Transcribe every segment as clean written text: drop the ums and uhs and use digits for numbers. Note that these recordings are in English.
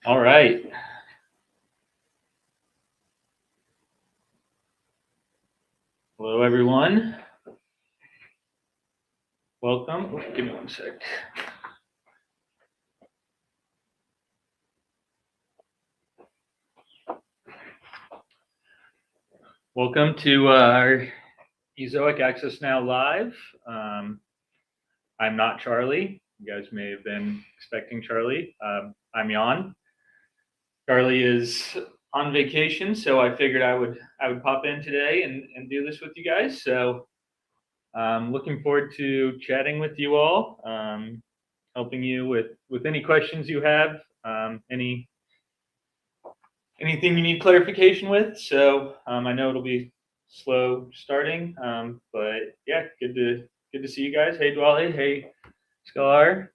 All right. Hello, everyone. Welcome. Oh, give me one sec. Welcome to our Ezoic Access Now Live. I'm not Charlie. You guys may have been expecting Charlie. I'm Jan. Charlie is on vacation, so I figured I would pop in today and do this with you guys. So looking forward to chatting with you all, helping you with any questions you have, anything you need clarification with. So I know it'll be slow starting, but yeah, good to see you guys. Hey Dwali, hey Scar.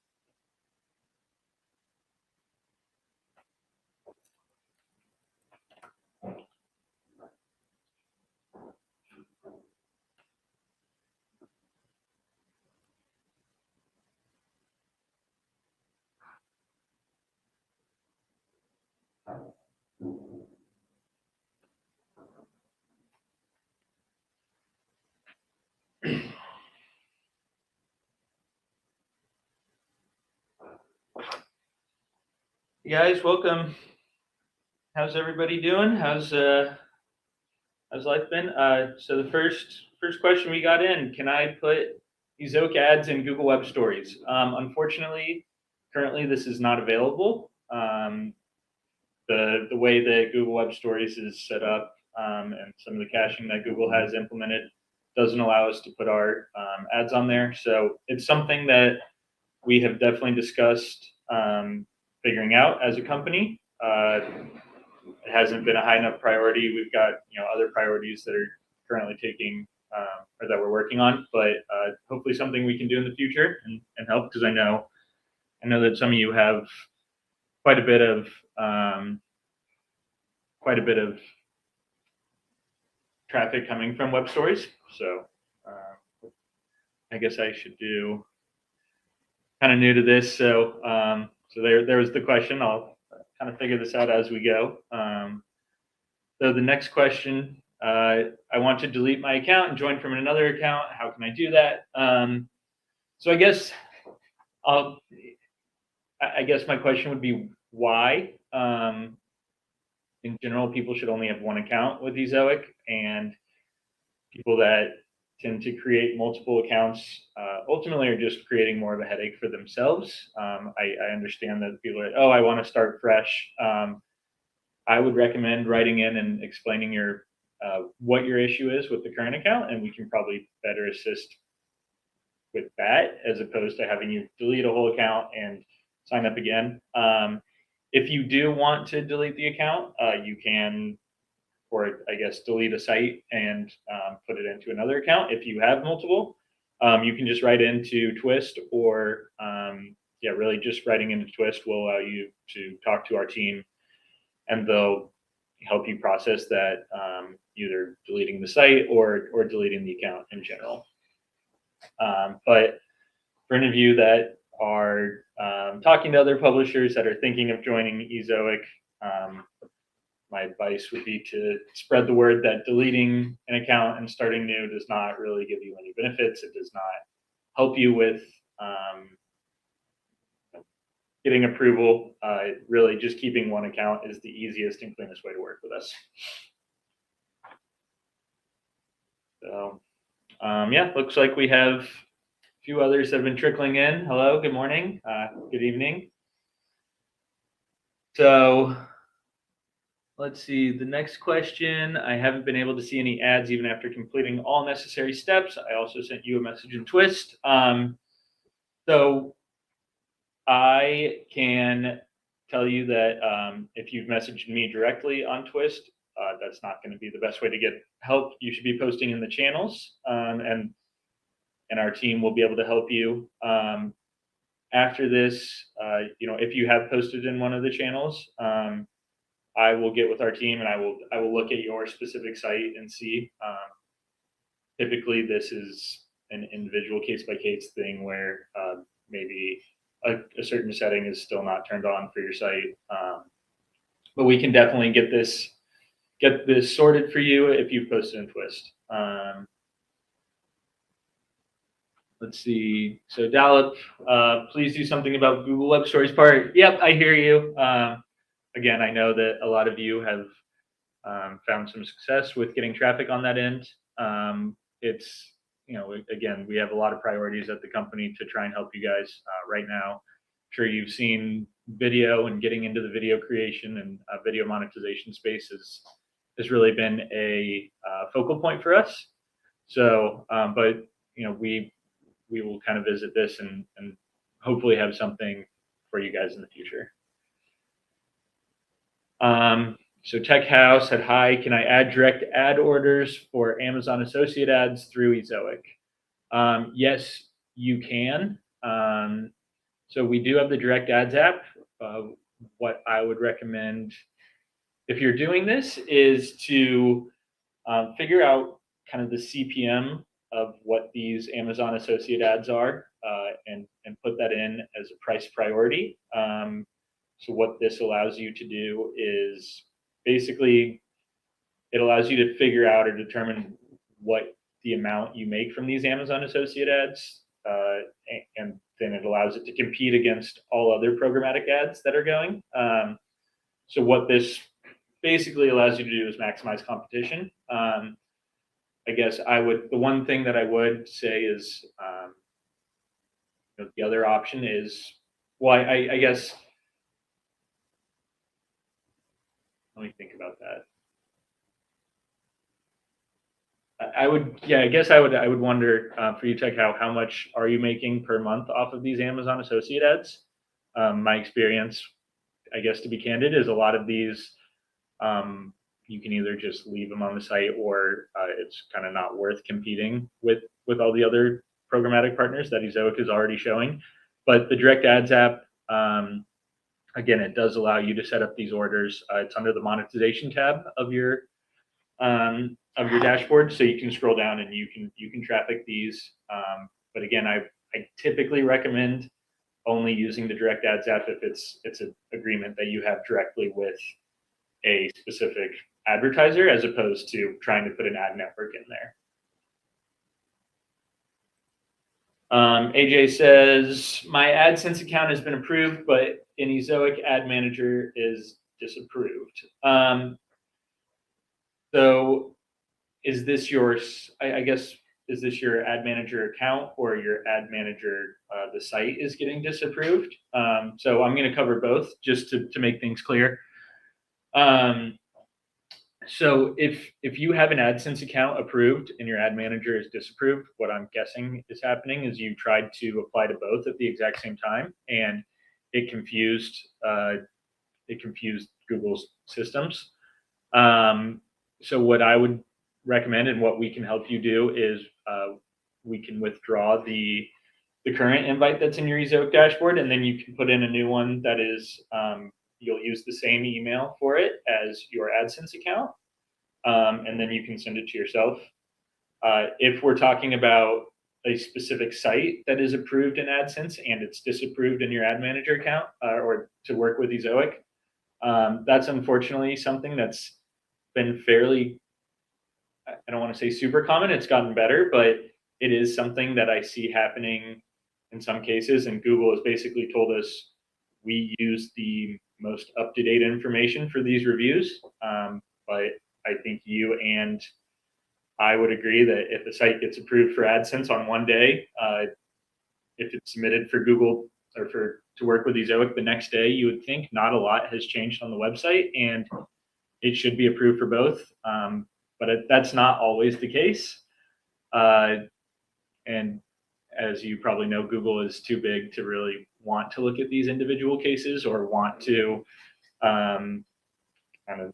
You guys, welcome. How's everybody doing? How's life been? So the first question we got in: can I put Ezoic ads in Google Web Stories? Unfortunately, currently this is not available. The way that Google Web Stories is set up, and some of the caching that Google has implemented doesn't allow us to put our ads on there. So it's something that we have definitely discussed figuring out as a company. It hasn't been a high enough priority. We've got other priorities that are currently taking or that we're working on, but hopefully something we can do in the future and help, because I know that some of you have quite a bit of traffic coming from web stories. So I guess I should do, kind of new to this. So so there was the question. I'll kind of figure this out as we go. So the next question, I want to delete my account and join from another account. How can I do that? So I guess my question would be why. In general, people should only have one account with Ezoic, and people that tend to create multiple accounts ultimately are just creating more of a headache for themselves. I understand that people are, I want to start fresh. I would recommend writing in and explaining your what your issue is with the current account, and we can probably better assist with that as opposed to having you delete a whole account and sign up again. If you do want to delete the account, you can, or I guess delete a site and put it into another account. If you have multiple, you can just write into Twist, or really just writing into Twist will allow you to talk to our team, and they'll help you process that, either deleting the site or deleting the account in general. But for any of you that are talking to other publishers that are thinking of joining Izoic, my advice would be to spread the word that deleting an account and starting new does not really give you any benefits. It does not help you with getting approval. Really, just keeping one account is the easiest and cleanest way to work with us. So, looks like we have a few others that have been trickling in. Hello, good morning, good evening. So let's see, the next question. I haven't been able to see any ads even after completing all necessary steps. I also sent you a message in Twist. So I can tell you that if you've messaged me directly on Twist, that's not going to be the best way to get help. You should be posting in the channels, and our team will be able to help you. After this, if you have posted in one of the channels, I will get with our team and I will look at your specific site and see. Typically, this is an individual case by case thing where maybe a certain setting is still not turned on for your site. but we can definitely get this sorted for you if you've posted in Twist. Let's see. So Dalip, please do something about Google Web Stories part. Yep, I hear you. Again, I know that a lot of you have found some success with getting traffic on that end. It's, again, we have a lot of priorities at the company to try and help you guys right now. I'm sure you've seen video, and getting into the video creation and video monetization space has really been a focal point for us. So, but we will kind of visit this and hopefully have something for you guys in the future. So Tech House said, hi, can I add direct ad orders for Amazon associate ads through Ezoic? Yes, you can. So we do have the direct ads app. What I would recommend if you're doing this is to figure out kind of the CPM of what these Amazon associate ads are, and put that in as a price priority. So what this allows you to do is basically it allows you to figure out or determine what the amount you make from these Amazon associate ads, and then it allows it to compete against all other programmatic ads that are going. So what this basically allows you to do is maximize competition. I guess the one thing that I would say is, the other option is, well, I guess, let me think about that. I would wonder for you, Tech, how much are you making per month off of these Amazon associate ads? My experience, I guess, to be candid, is a lot of these, you can either just leave them on the site, or it's kind of not worth competing with all the other programmatic partners that Ezoic is already showing. But the direct ads app, again, it does allow you to set up these orders. It's under the monetization tab of your dashboard, so you can scroll down and you can traffic these. But again, I typically recommend only using the direct ads app if it's an agreement that you have directly with a specific advertiser, as opposed to trying to put an ad network in there. AJ says, my AdSense account has been approved, but in Ezoic Ad Manager is disapproved. So is this yours? I guess, is this your ad manager account, or your ad manager, the site is getting disapproved? So I'm going to cover both just to make things clear. So if you have an AdSense account approved and your ad manager is disapproved, what I'm guessing is happening is you tried to apply to both at the exact same time, and it confused Google's systems. So what I would recommend, and what we can help you do, is we can withdraw the current invite that's in your Ezoic dashboard, and then you can put in a new one that is, you'll use the same email for it as your AdSense account, and then you can send it to yourself. If we're talking about a specific site that is approved in AdSense and it's disapproved in your ad manager account, or to work with Ezoic, that's unfortunately something that's been fairly, I don't want to say super common, it's gotten better, but it is something that I see happening in some cases. And Google has basically told us we use the most up-to-date information for these reviews. But I think you and I would agree that if a site gets approved for AdSense on one day, if it's submitted for Google or to work with Ezoic the next day, you would think not a lot has changed on the website, and it should be approved for both. But that's not always the case. And as you probably know, Google is too big to really want to look at these individual cases, or want to kind of,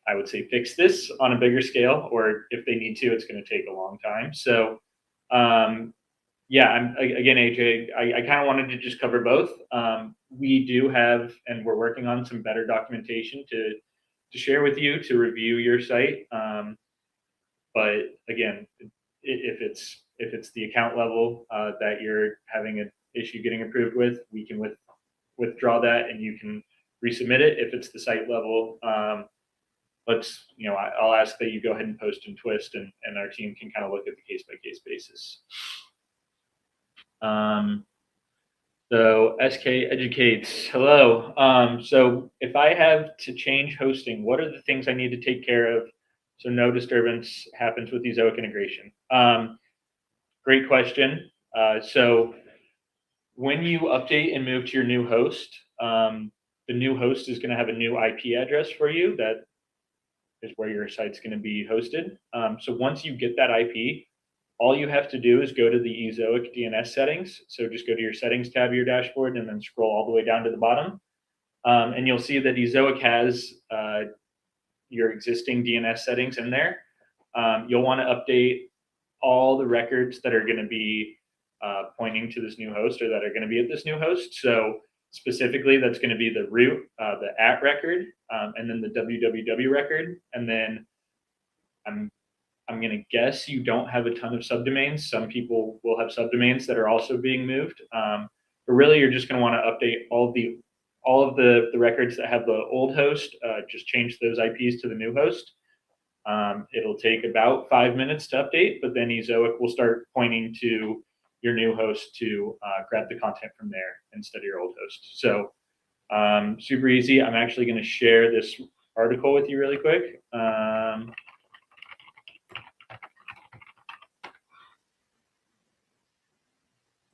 I would say, fix this on a bigger scale, or if they need to, it's going to take a long time. So yeah, again, AJ, I kind of wanted to just cover both. We do have, and we're working on some better documentation to share with you to review your site. But again, if it's the account level that you're having an issue getting approved with, we can withdraw that, and you can resubmit it. If it's the site level, I'll ask that you go ahead and post and twist, and our team can kind of look at the case-by-case basis. So SK Educates, hello. So if I have to change hosting, what are the things I need to take care of so no disturbance happens with Ezoic integration? Great question. So when you update and move to your new host, the new host is going to have a new IP address for you. That is where your site's going to be hosted. So once you get that IP, all you have to do is go to the Ezoic DNS settings. So just go to your settings tab of your dashboard and then scroll all the way down to the bottom. And you'll see that Ezoic has your existing DNS settings in there. You'll want to update all the records that are going to be pointing to this new host or that are going to be at this new host. So specifically, that's going to be the root, the @ record, and then the www record. And then I'm going to guess you don't have a ton of subdomains. Some people will have subdomains that are also being moved. But really, you're just going to want to update all of the records that have the old host. Just change those IPs to the new host. It'll take about 5 minutes to update, but then Ezoic will start pointing to your new host to grab the content from there instead of your old host. So super easy. I'm actually going to share this article with you really quick.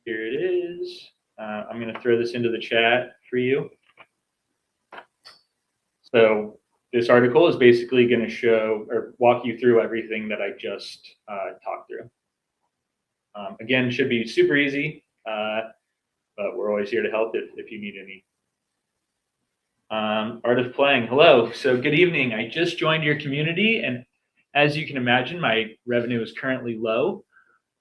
Here it is. I'm going to throw this into the chat for you. So this article is basically going to show or walk you through everything that I just talked through. Again, should be super easy, but we're always here to help if you need any. Art of Playing, hello. So good evening. I just joined your community, and as you can imagine, my revenue is currently low.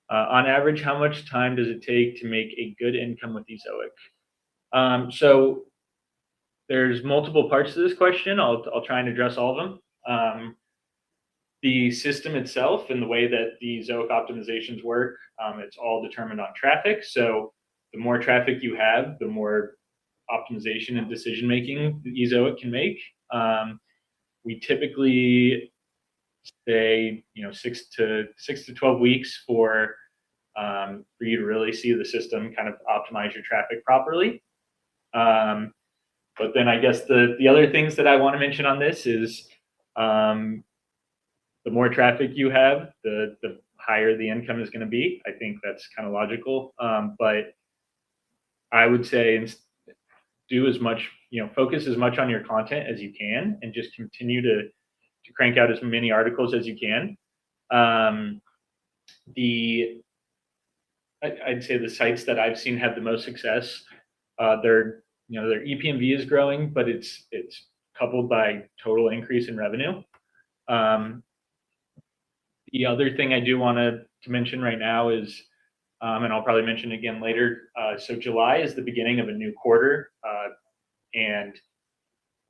On average, how much time does it take to make a good income with Ezoic? So there's multiple parts to this question. I'll try and address all of them. The system itself and the way that the Ezoic optimizations work, it's all determined on traffic. So the more traffic you have, the more optimization and decision making Ezoic can make. We typically say 6 to 12 weeks for you to really see the system kind of optimize your traffic properly. But then I guess the other things that I want to mention on this is the more traffic you have, the higher the income is going to be. I think that's kind of logical. But I would say do as much, focus as much on your content as you can and just continue to crank out as many articles as you can. I'd say the sites that I've seen have the most success, their EPMV is growing, but it's coupled by total increase in revenue. The other thing I do want to mention right now is, and I'll probably mention again later, so July is the beginning of a new quarter, and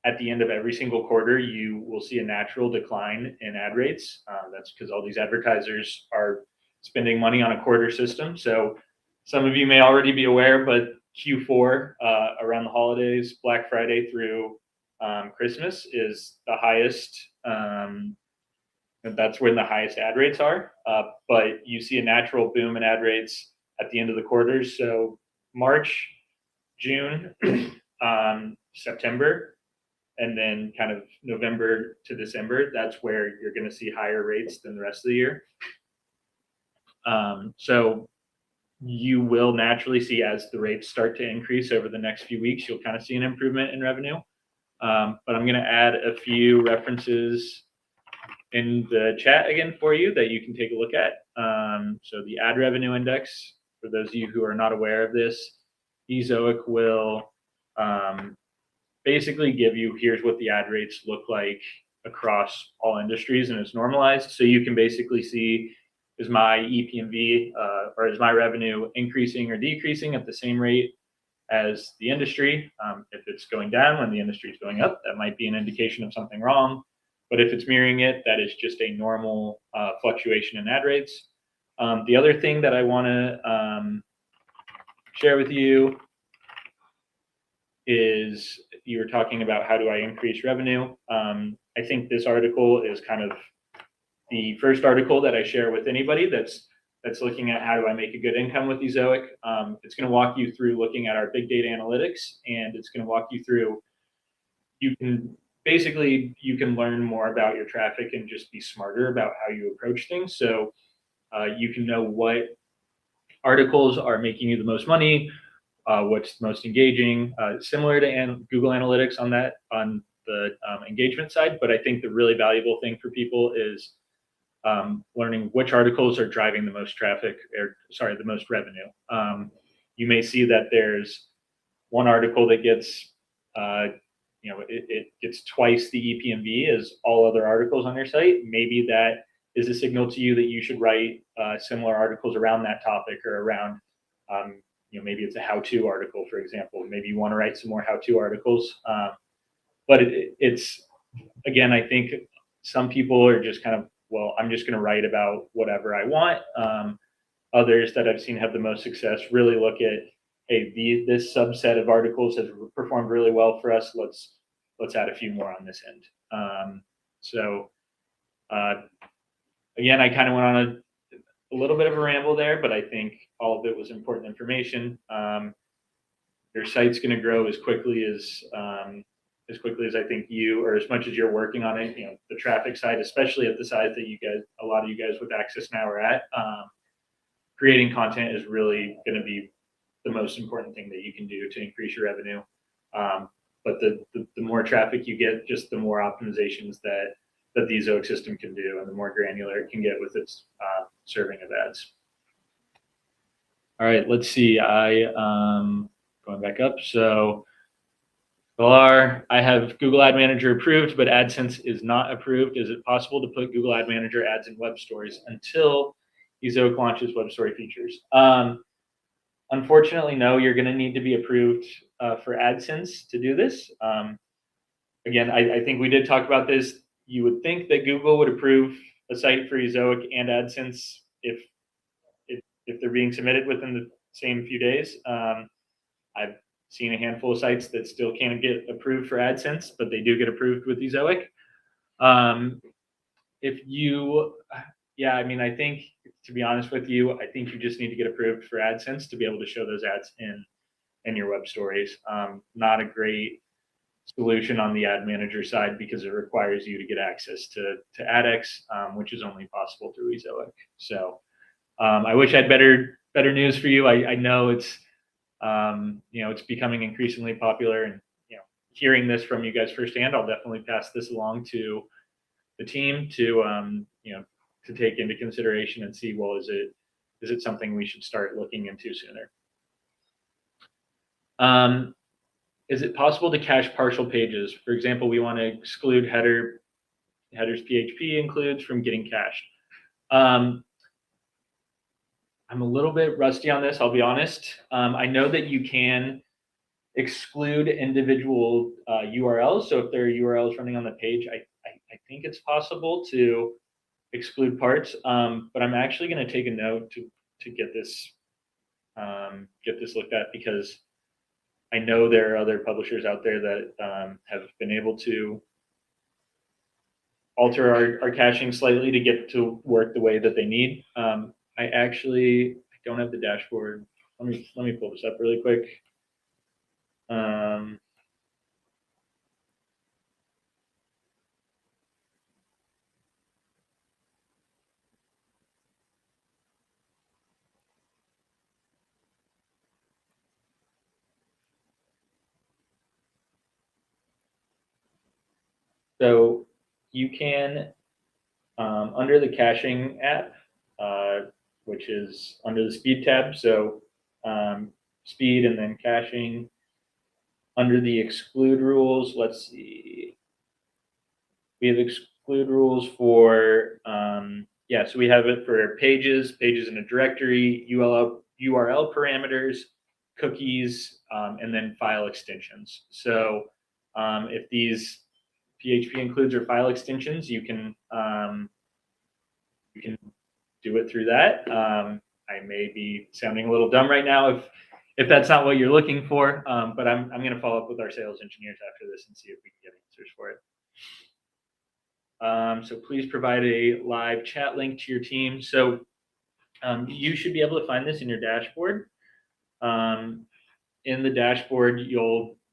at the end of every single quarter, you will see a natural decline in ad rates. That's because all these advertisers are spending money on a quarter system. So some of you may already be aware, but Q4 around the holidays, Black Friday through Christmas is the highest. That's when the highest ad rates are. But you see a natural boom in ad rates at the end of the quarters. So March, June, September, and then kind of November to December, that's where you're going to see higher rates than the rest of the year. So you will naturally see, as the rates start to increase over the next few weeks, you'll kind of see an improvement in revenue. But I'm going to add a few references in the chat again for you that you can take a look at. So the ad revenue index, for those of you who are not aware of this, Ezoic will basically give you, here's what the ad rates look like across all industries, and it's normalized. So you can basically see, is my EPMV or is my revenue increasing or decreasing at the same rate as the industry? If it's going down when the industry is going up, that might be an indication of something wrong. But if it's mirroring it, that is just a normal fluctuation in ad rates. The other thing that I want to share with you is you were talking about how do I increase revenue. I think this article is kind of the first article that I share with anybody that's looking at how do I make a good income with Ezoic. It's going to walk you through looking at our big data analytics, and it's going to walk you through, you can learn more about your traffic and just be smarter about how you approach things. So you can know what articles are making you the most money, what's most engaging, similar to Google Analytics on the engagement side. But I think the really valuable thing for people is learning which articles are driving the most traffic, the most revenue. You may see that there's one article that gets, it gets twice the EPMV as all other articles on your site. Maybe that is a signal to you that you should write similar articles around that topic, or around, maybe it's a how-to article, for example. Maybe you want to write some more how-to articles. But it's, again, I think some people are just kind of, well, I'm just going to write about whatever I want. Others that I've seen have the most success really look at, hey, this subset of articles has performed really well for us. Let's add a few more on this end. Again, I kind of went on a little bit of a ramble there, but I think all of it was important information. Your site's going to grow as quickly as I think or as much as you're working on it. The traffic side, especially at the size that a lot of you guys with Access now are at, creating content is really going to be the most important thing that you can do to increase your revenue. But the more traffic you get, just the more optimizations that the Ezoic system can do, and the more granular it can get with its serving of ads. All right, let's see. Going back up. So I have Google Ad Manager approved, but AdSense is not approved. Is it possible to put Google Ad Manager ads in web stories until Ezoic launches web story features? Unfortunately, no. You're going to need to be approved for AdSense to do this. Again, I think we did talk about this. You would think that Google would approve a site for Ezoic and AdSense if they're being submitted within the same few days. I've seen a handful of sites that still can't get approved for AdSense, but they do get approved with Ezoic. I think, to be honest with you, I think you just need to get approved for AdSense to be able to show those ads in your web stories. Not a great solution on the ad manager side, because it requires you to get access to AdX, which is only possible through Ezoic. So I wish I had better news for you. I know it's it's becoming increasingly popular, and hearing this from you guys firsthand, I'll definitely pass this along to the team to take into consideration and see, well, is it something we should start looking into sooner? Is it possible to cache partial pages? For example, we want to exclude headers PHP includes from getting cached. I'm a little bit rusty on this, I'll be honest. I know that you can exclude individual URLs. So if there are URLs running on the page, I think it's possible to exclude parts. But I'm actually going to take a note to get this looked at, because I know there are other publishers out there that have been able to alter our caching slightly to get to work the way that they need. I don't have the dashboard. Let me pull this up really quick. So you can, under the caching app, which is under the speed tab, so speed and then caching, under the exclude rules, let's see. We have exclude rules for, so we have it for pages in a directory, URL parameters, cookies, and then file extensions. So if these PHP includes or file extensions, you can do it through that. I may be sounding a little dumb right now. if that's not what you're looking for. But I'm going to follow up with our sales engineers after this and see if we can get answers for it. So please provide a live chat link to your team. So you should be able to find this in your dashboard. In the dashboard,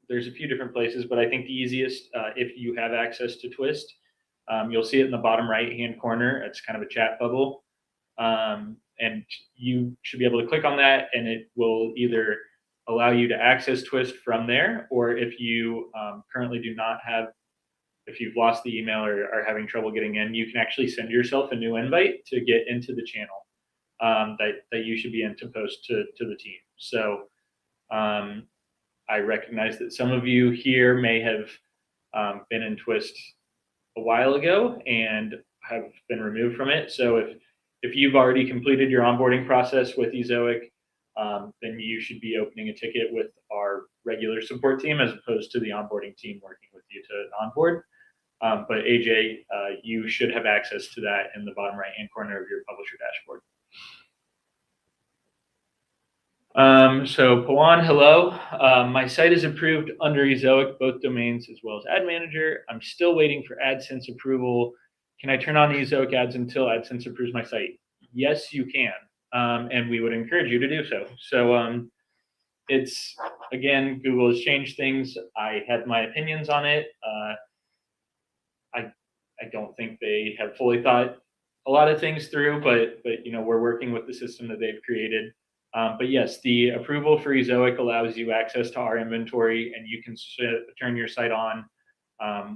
there's a few different places, but I think the easiest, if you have access to Twist, you'll see it in the bottom right-hand corner. It's kind of a chat bubble. And you should be able to click on that, and it will either allow you to access Twist from there, or if you currently do not have, if you've lost the email or are having trouble getting in, you can actually send yourself a new invite to get into the channel that you should be in to post to the team. So I recognize that some of you here may have been in Twist a while ago and have been removed from it. So if you've already completed your onboarding process with Ezoic, then you should be opening a ticket with our regular support team as opposed to the onboarding team working with you to onboard. But AJ, you should have access to that in the bottom right-hand corner of your publisher dashboard. So Pawan, hello. My site is approved under Ezoic, both domains as well as Ad Manager. I'm still waiting for AdSense approval. Can I turn on the Ezoic ads until AdSense approves my site? Yes, you can. And we would encourage you to do so. So it's, again, Google has changed things. I have my opinions on it. I don't think they have fully thought a lot of things through, but we're working with the system that they've created. But yes, the approval for Ezoic allows you access to our inventory, and you can turn your site on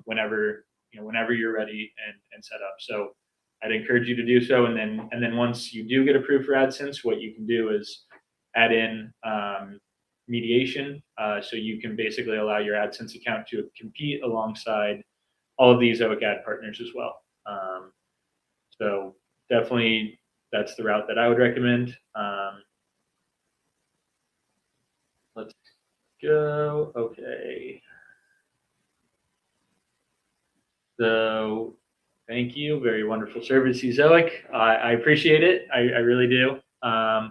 whenever you're ready and set up. So I'd encourage you to do so. And then once you do get approved for AdSense, what you can do is add in mediation. So you can basically allow your AdSense account to compete alongside all of these Ezoic ad partners as well. So definitely that's the route that I would recommend. Let's go. Okay. So thank you. Very wonderful service, Ezoic. I appreciate it. I really do. I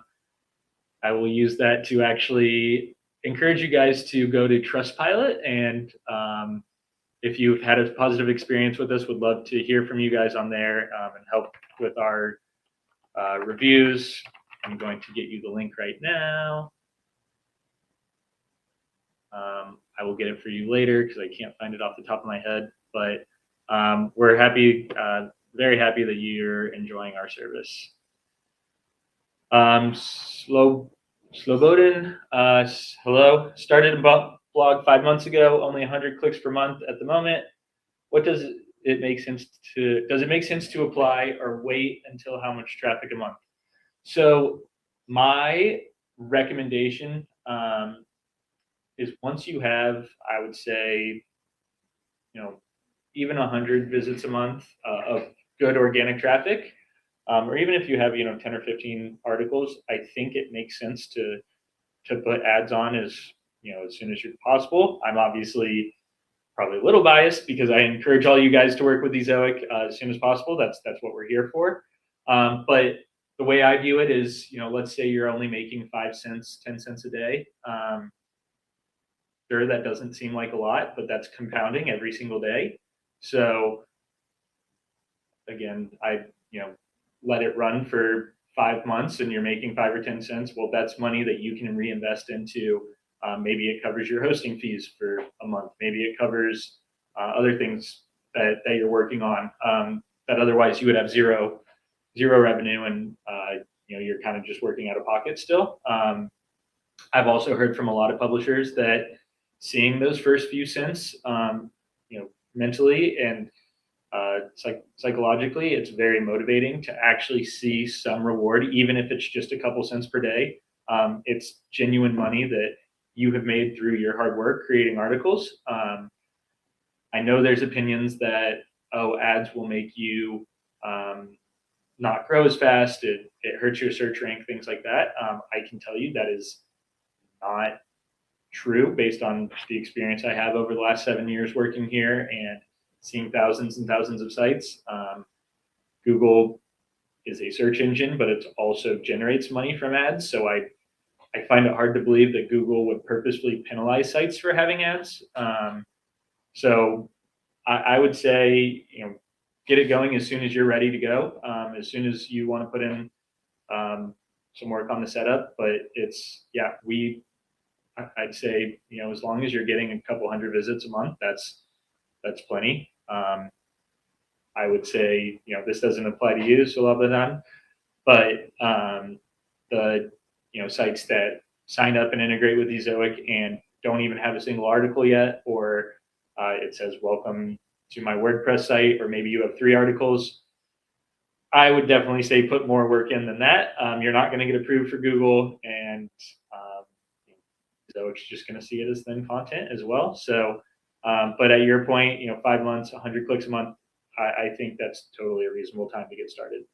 will use that to actually encourage you guys to go to Trustpilot. And if you've had a positive experience with us, would love to hear from you guys on there and help with our reviews. I'm going to get you the link right now. I will get it for you later because I can't find it off the top of my head, but we're happy, very happy that you're enjoying our service. Slobodan, hello. Started a blog 5 months ago, only 100 clicks per month at the moment. What does it make sense to apply or wait until how much traffic a month? So my recommendation is once you have, I would say, even 100 visits a month of good organic traffic, or even if you have 10 or 15 articles, I think it makes sense to put ads on as soon as possible. I'm obviously probably a little biased because I encourage all you guys to work with Ezoic as soon as possible. That's what we're here for. But the way I view it is, let's say you're only making 5 cents, 10 cents a day. Sure, that doesn't seem like a lot, but that's compounding every single day. So again, I let it run for 5 months and you're making 5 or 10 cents. Well, that's money that you can reinvest into. Maybe it covers your hosting fees for a month. Maybe it covers other things that you're working on that otherwise you would have zero revenue, and you're kind of just working out of pocket still. I've also heard from a lot of publishers that seeing those first few cents, mentally and psychologically, it's very motivating to actually see some reward, even if it's just a couple cents per day. It's genuine money that you have made through your hard work creating articles. I know there's opinions that, ads will make you not grow as fast. It hurts your search rank, things like that. I can tell you that is not true based on the experience I have over the last 7 years working here and seeing thousands and thousands of sites. Google is a search engine, but it also generates money from ads. So I I find it hard to believe that Google would purposefully penalize sites for having ads. So I would say, get it going as soon as you're ready to go, as soon as you want to put in some work on the setup. But I'd say, as long as you're getting a couple hundred visits a month, that's plenty. I would say, this doesn't apply to you, so love the time, but the sites that sign up and integrate with Ezoic and don't even have a single article yet, or it says welcome to my WordPress site, or maybe you have 3 articles, I would definitely say put more work in than that. You're not going to get approved for Google, and Ezoic's just going to see it as thin content as well. So, but at your point, 5 months, 100 clicks a month, I think that's totally a reasonable time to get started.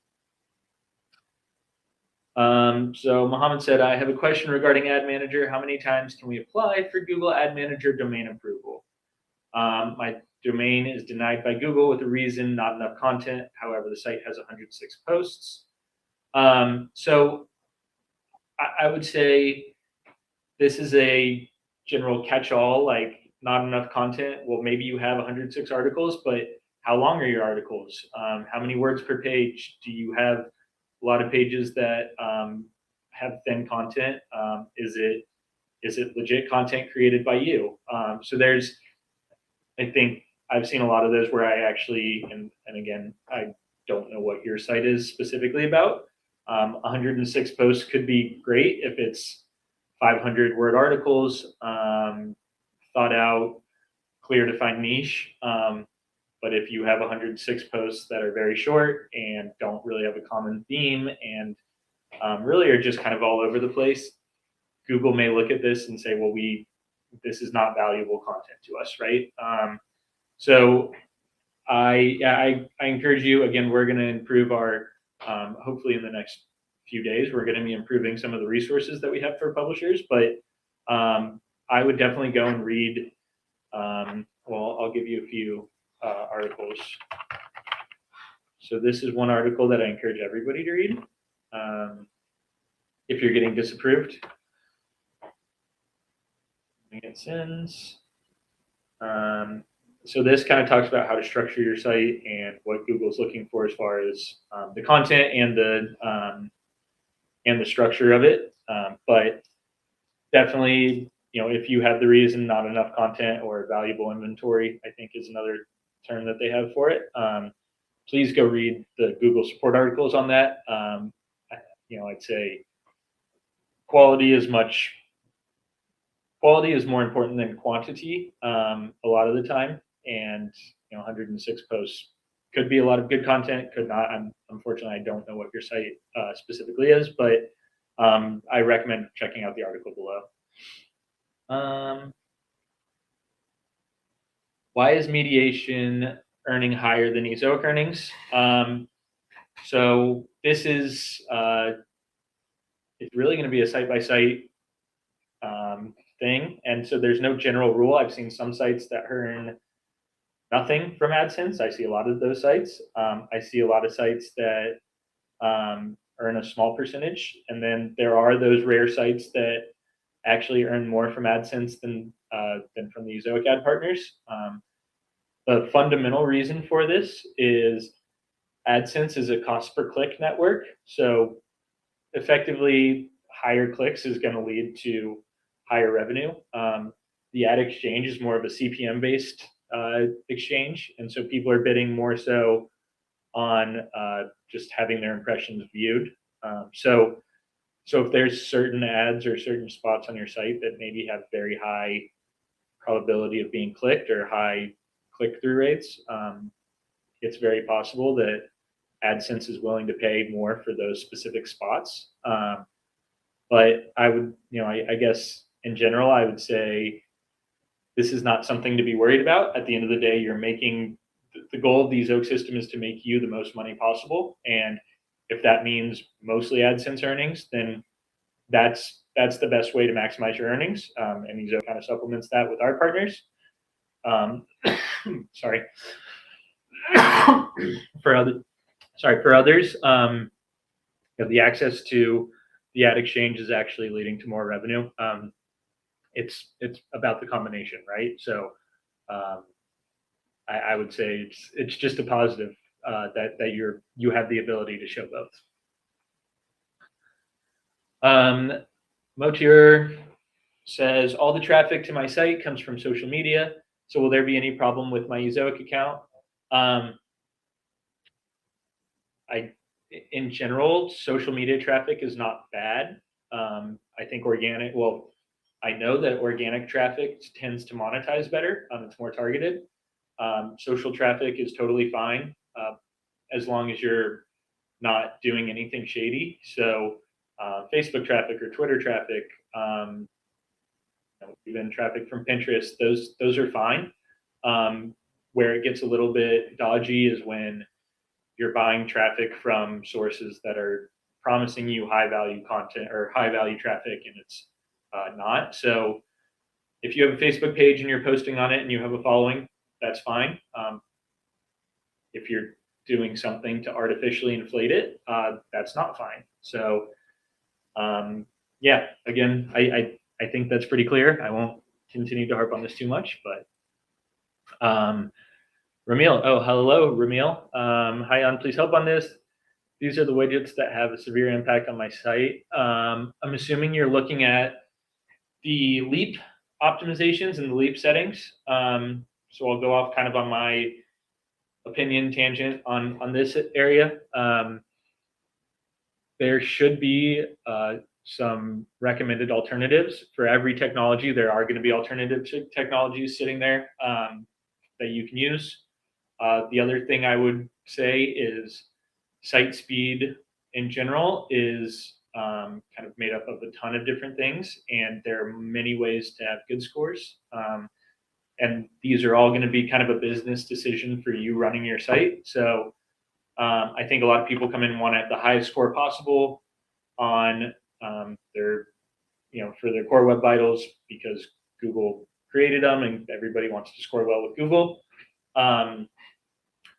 So Mohammed said, I have a question regarding Ad Manager. How many times can we apply for Google Ad Manager domain approval? My domain is denied by Google with the reason not enough content. However, the site has 106 posts. So I would say this is a general catch-all, like not enough content. Well, maybe you have 106 articles, but how long are your articles? How many words per page? Do you have a lot of pages that have thin content? Is it legit content created by you? So I think I've seen a lot of those where I actually, and again, I don't know what your site is specifically about. 106 posts could be great if it's 500 word articles, thought out, clear defined niche. But if you have 106 posts that are very short and don't really have a common theme and really are just kind of all over the place, Google may look at this and say, well, this is not valuable content to us, right? So I encourage you, again, we're going to improve our, hopefully in the next few days, we're going to be improving some of the resources that we have for publishers, but I would definitely go and read, well, I'll give you a few articles. So this is one article that I encourage everybody to read if you're getting disapproved. It sends. So this kind of talks about how to structure your site and what Google's looking for as far as the content and the structure of it. But definitely, if you have the reason not enough content or valuable inventory, I think is another term that they have for it. Please go read the Google support articles on that. I'd say quality is more important than quantity a lot of the time, and 106 posts could be a lot of good content, could not. Unfortunately, I don't know what your site specifically is, but I recommend checking out the article below. Why is mediation earning higher than Ezoic earnings? So this is it's really going to be a site-by-site thing, and so there's no general rule. I've seen some sites that earn nothing from AdSense. I see a lot of those sites. I see a lot of sites that earn a small percentage, and then there are those rare sites that actually earn more from AdSense than from the Ezoic ad partners. The fundamental reason for this is AdSense is a cost per click network, so effectively higher clicks is going to lead to higher revenue. The ad exchange is more of a CPM based exchange, and so people are bidding more so on just having their impressions viewed. So if there's certain ads or certain spots on your site that maybe have very high probability of being clicked or high click-through rates, it's very possible that AdSense is willing to pay more for those specific spots. But I would, I guess in general, I would say this is not something to be worried about. At the end of the day, you're making, the goal of the Ezoic system is to make you the most money possible. And if that means mostly AdSense earnings, then that's the best way to maximize your earnings. And Ezoic kind of supplements that with our partners. Sorry. For others, you have the access to the ad exchange is actually leading to more revenue. It's about the combination, right? So I would say it's just a positive that you have the ability to show both. Motier says all the traffic to my site comes from social media. So will there be any problem with my Ezoic account? In general, social media traffic is not bad. I think I know that organic traffic tends to monetize better. It's more targeted. Social traffic is totally fine as long as you're not doing anything shady. So Facebook traffic or Twitter traffic, even traffic from Pinterest, those are fine. Where it gets a little bit dodgy is when you're buying traffic from sources that are promising you high value content or high value traffic, and it's not. So if you have a Facebook page and you're posting on it and you have a following, that's fine. If you're doing something to artificially inflate it, that's not fine. So yeah, again, I think that's pretty clear. I won't continue to harp on this too much, but Ramil, oh, hello, Ramil. Hi, please help on this. These are the widgets that have a severe impact on my site. I'm assuming you're looking at the Leap optimizations and the Leap settings. So I'll go off kind of on my opinion tangent on this area. There should be some recommended alternatives for every technology. There are going to be alternative technologies sitting there that you can use. The other thing I would say is site speed in general is kind of made up of a ton of different things, and there are many ways to have good scores. And these are all going to be kind of a business decision for you running your site. So I think a lot of people come in and want to have the highest score possible on their, for their core web vitals because Google created them and everybody wants to score well with Google.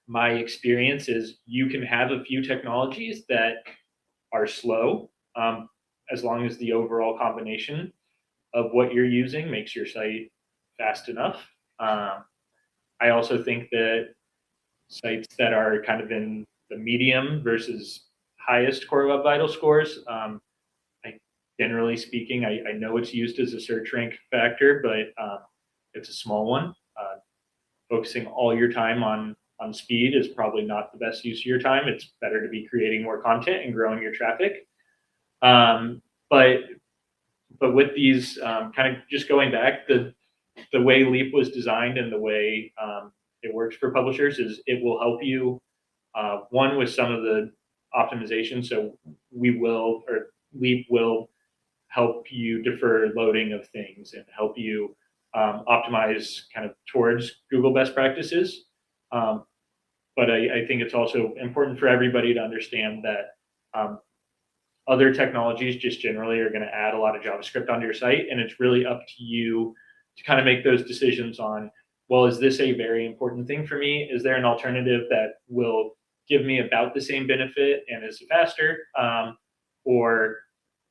My experience is you can have a few technologies that are slow as long as the overall combination of what you're using makes your site fast enough. I also think that sites that are kind of in the medium versus highest core web vital scores, generally speaking, I know it's used as a search rank factor, but it's a small one. Focusing all your time on speed is probably not the best use of your time. It's better to be creating more content and growing your traffic. But with these kind of just going back, the way Leap was designed and the way it works for publishers is it will help you one with some of the optimization. So Leap will help you defer loading of things and help you optimize kind of towards Google best practices. But I think it's also important for everybody to understand that other technologies just generally are going to add a lot of JavaScript onto your site, and it's really up to you to kind of make those decisions on, well, is this a very important thing for me? Is there an alternative that will give me about the same benefit and is faster? Or,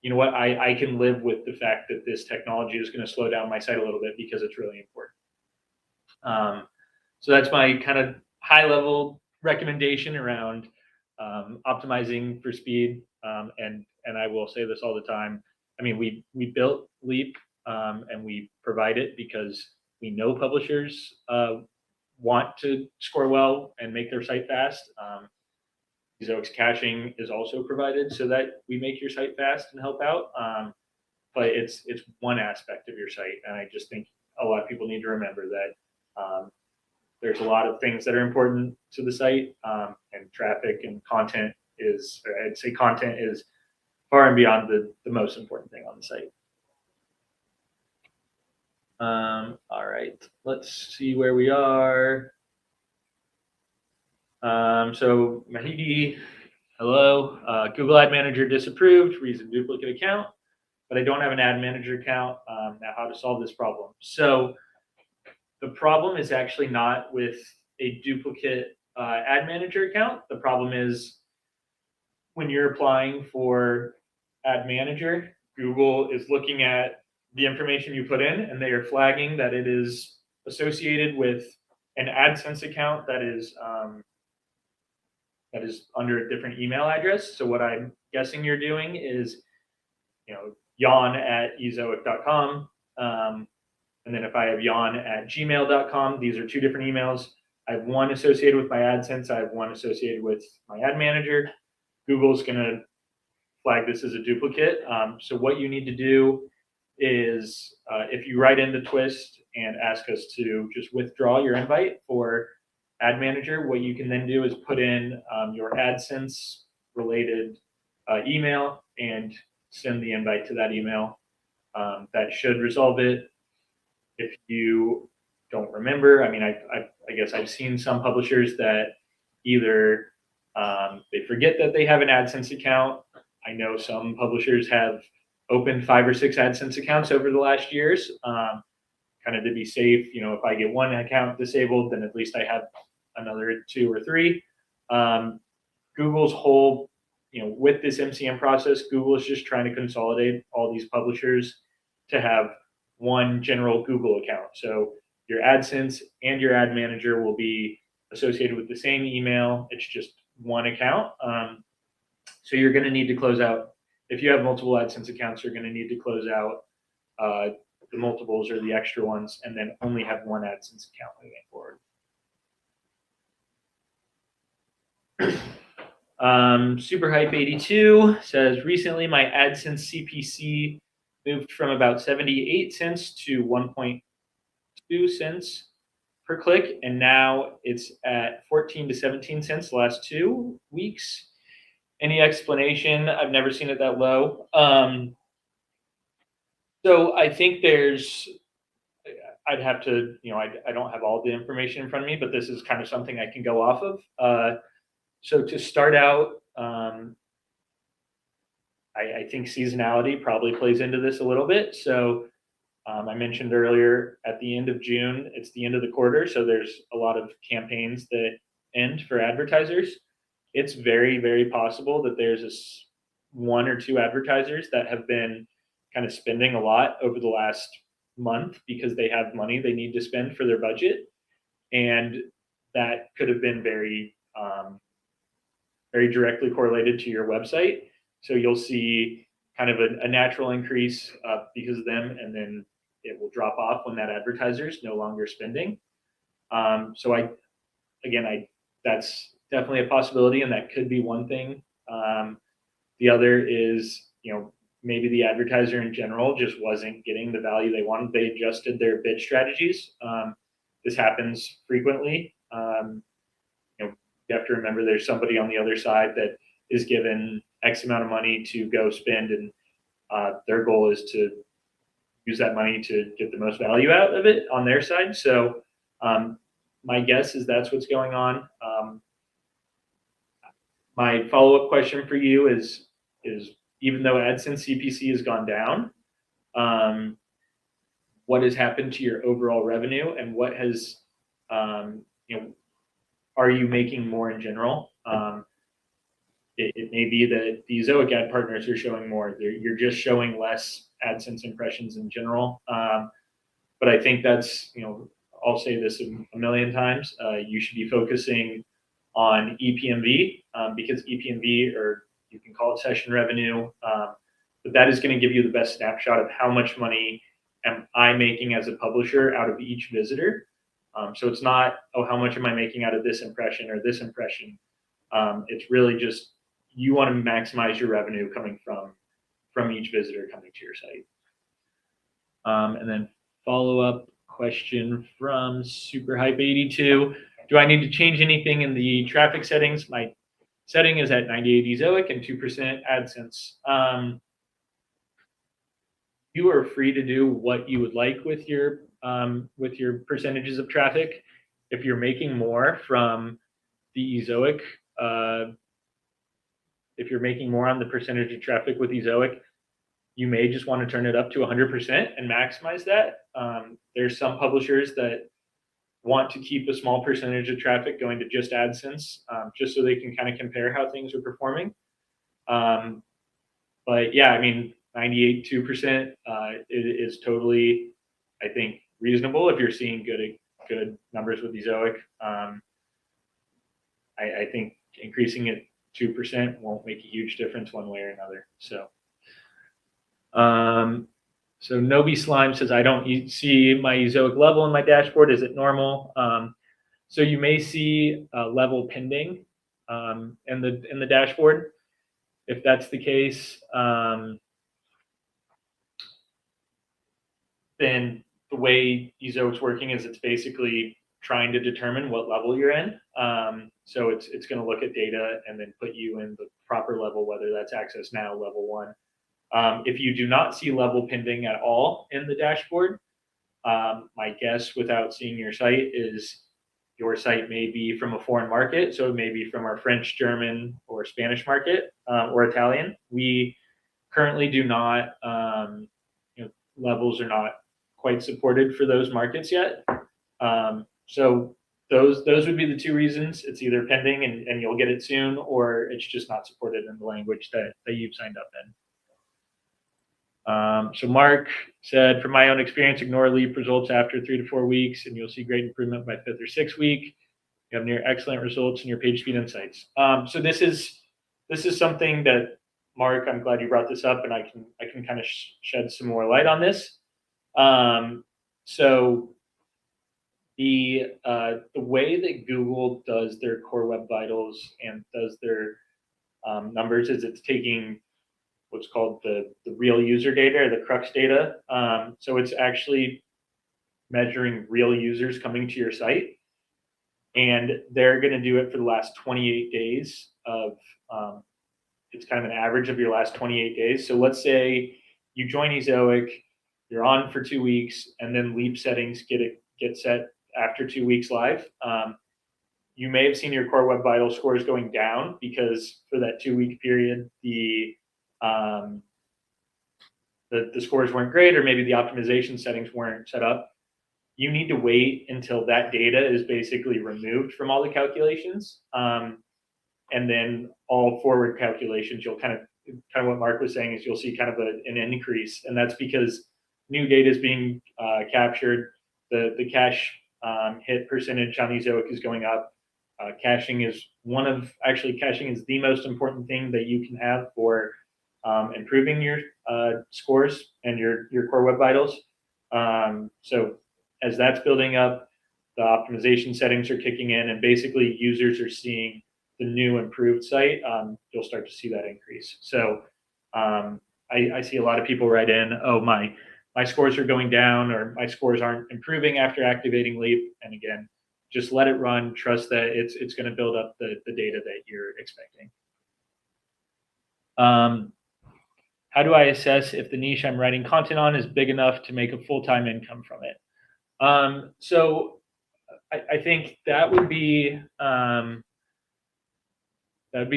you know what, I can live with the fact that this technology is going to slow down my site a little bit because it's really important. So that's my kind of high level recommendation around optimizing for speed. And I will say this all the time. I mean, we built Leap and we provide it because we know publishers want to score well and make their site fast. Ezoic's caching is also provided so that we make your site fast and help out. But it's one aspect of your site, and I just think a lot of people need to remember that there's a lot of things that are important to the site, and traffic and content is, or I'd say content is far and beyond the most important thing on the site. All right, let's see where we are. So Mahidi, hello. Google Ad Manager disapproved, reason duplicate account, but I don't have an ad manager account. Now how to solve this problem. So the problem is actually not with a duplicate ad manager account. The problem is when you're applying for ad manager, Google is looking at the information you put in, and they are flagging that it is associated with an AdSense account that is under a different email address. So what I'm guessing you're doing is, yawn@ezoic.com. And then if I have yawn@gmail.com, these are two different emails. I have one associated with my AdSense. I have one associated with my ad manager. Google's going to flag this as a duplicate. So what you need to do is if you write in the twist and ask us to just withdraw your invite for ad manager, what you can then do is put in your AdSense related email and send the invite to that email. That should resolve it. If you don't remember, I mean, I guess I've seen some publishers that either they forget that they have an AdSense account. I know some publishers have opened 5 or 6 AdSense accounts over the last years, kind of to be safe. If I get one account disabled, then at least I have another 2 or 3. Google's whole, with this MCM process, Google is just trying to consolidate all these publishers to have one general Google account. So your AdSense and your ad manager will be associated with the same email. It's just one account. So you're going to need to close out, if you have multiple AdSense accounts, you're going to need to close out the multiples or the extra ones, and then only have one AdSense account moving forward. Superhype82 says, recently my AdSense CPC moved from about 78 cents to 1.2 cents per click, and now it's at 14 to 17 cents the last 2 weeks. Any explanation? I've never seen it that low. So I think I'd have to, I don't have all the information in front of me, but this is kind of something I can go off of. So to start out, I think seasonality probably plays into this a little bit. So I mentioned earlier, at the end of June, it's the end of the quarter. So there's a lot of campaigns that end for advertisers. It's very, very possible that there's 1 or 2 advertisers that have been kind of spending a lot over the last month because they have money they need to spend for their budget. And that could have been very, very directly correlated to your website. So you'll see kind of a natural increase because of them, and then it will drop off when that advertiser is no longer spending. So that's definitely a possibility, and that could be one thing. The other is, maybe the advertiser in general just wasn't getting the value they wanted. They adjusted their bid strategies. This happens frequently. You have to remember there's somebody on the other side that is given X amount of money to go spend, and their goal is to use that money to get the most value out of it on their side. So my guess is that's what's going on. My follow-up question for you is even though AdSense CPC has gone down, what has happened to your overall revenue, and what has, are you making more in general? It may be that the Izoic ad partners are showing more. You're just showing less AdSense impressions in general. But I think that's, I'll say this a million times, you should be focusing on ePMV because ePMV, or you can call it session revenue, but that is going to give you the best snapshot of how much money am I making as a publisher out of each visitor. So it's not, how much am I making out of this impression or this impression? It's really just, you want to maximize your revenue coming from each visitor coming to your site. And then follow-up question from Superhype82. Do I need to change anything in the traffic settings? My setting is at 98 Ezoic and 2% AdSense. You are free to do what you would like with your percentages of traffic. If you're making more from the Izoic, if you're making more on the percentage of traffic with Izoic, you may just want to turn it up to 100% and maximize that. There's some publishers that want to keep a small percentage of traffic going to just AdSense, just so they can kind of compare how things are performing. But yeah, I mean, 98.2% is totally, I think, reasonable if you're seeing good numbers with Ezoic. I think increasing it 2% won't make a huge difference one way or another. So, so Nobi Slime says, I don't see my Ezoic level in my dashboard. Is it normal? So you may see a level pending in the dashboard. If that's the case, then the way Ezoic's working is it's basically trying to determine what level you're in. So it's going to look at data and then put you in the proper level, whether that's Access Now, level 1. If you do not see level pending at all in the dashboard, my guess without seeing your site is your site may be from a foreign market. So it may be from our French, German, or Spanish market, or Italian. We currently do not, levels are not quite supported for those markets yet. So those would be the two reasons. It's either pending and you'll get it soon, or it's just not supported in the language that you've signed up in. So Mark said, from my own experience, ignore leap results after 3 to 4 weeks, and you'll see great improvement by 5th or 6th week. You have near excellent results in your page speed insights. So this is something that, Mark, I'm glad you brought this up, and I can kind of shed some more light on this. So the way that Google does their core web vitals and does their numbers is it's taking what's called the real user data, or the crux data. So it's actually measuring real users coming to your site, and they're going to do it for the last 28 days of, it's kind of an average of your last 28 days. So let's say you join Ezoic, you're on for 2 weeks, and then leap settings get set after 2 weeks live. You may have seen your core web vital scores going down because for that 2-week period, the scores weren't great, or maybe the optimization settings weren't set up. You need to wait until that data is basically removed from all the calculations. And then all forward calculations, you'll kind of what Mark was saying is you'll see kind of an increase. And that's because new data is being captured. The cache hit percentage on Ezoic is going up. Caching is caching is the most important thing that you can have for improving your scores and your core web vitals. So as that's building up, the optimization settings are kicking in, and basically users are seeing the new improved site. You'll start to see that increase. So I see a lot of people write in, oh, my scores are going down, or my scores aren't improving after activating Leap. And again, just let it run. Trust that it's going to build up the data that you're expecting. How do I assess if the niche I'm writing content on is big enough to make a full-time income from it? So I think that would be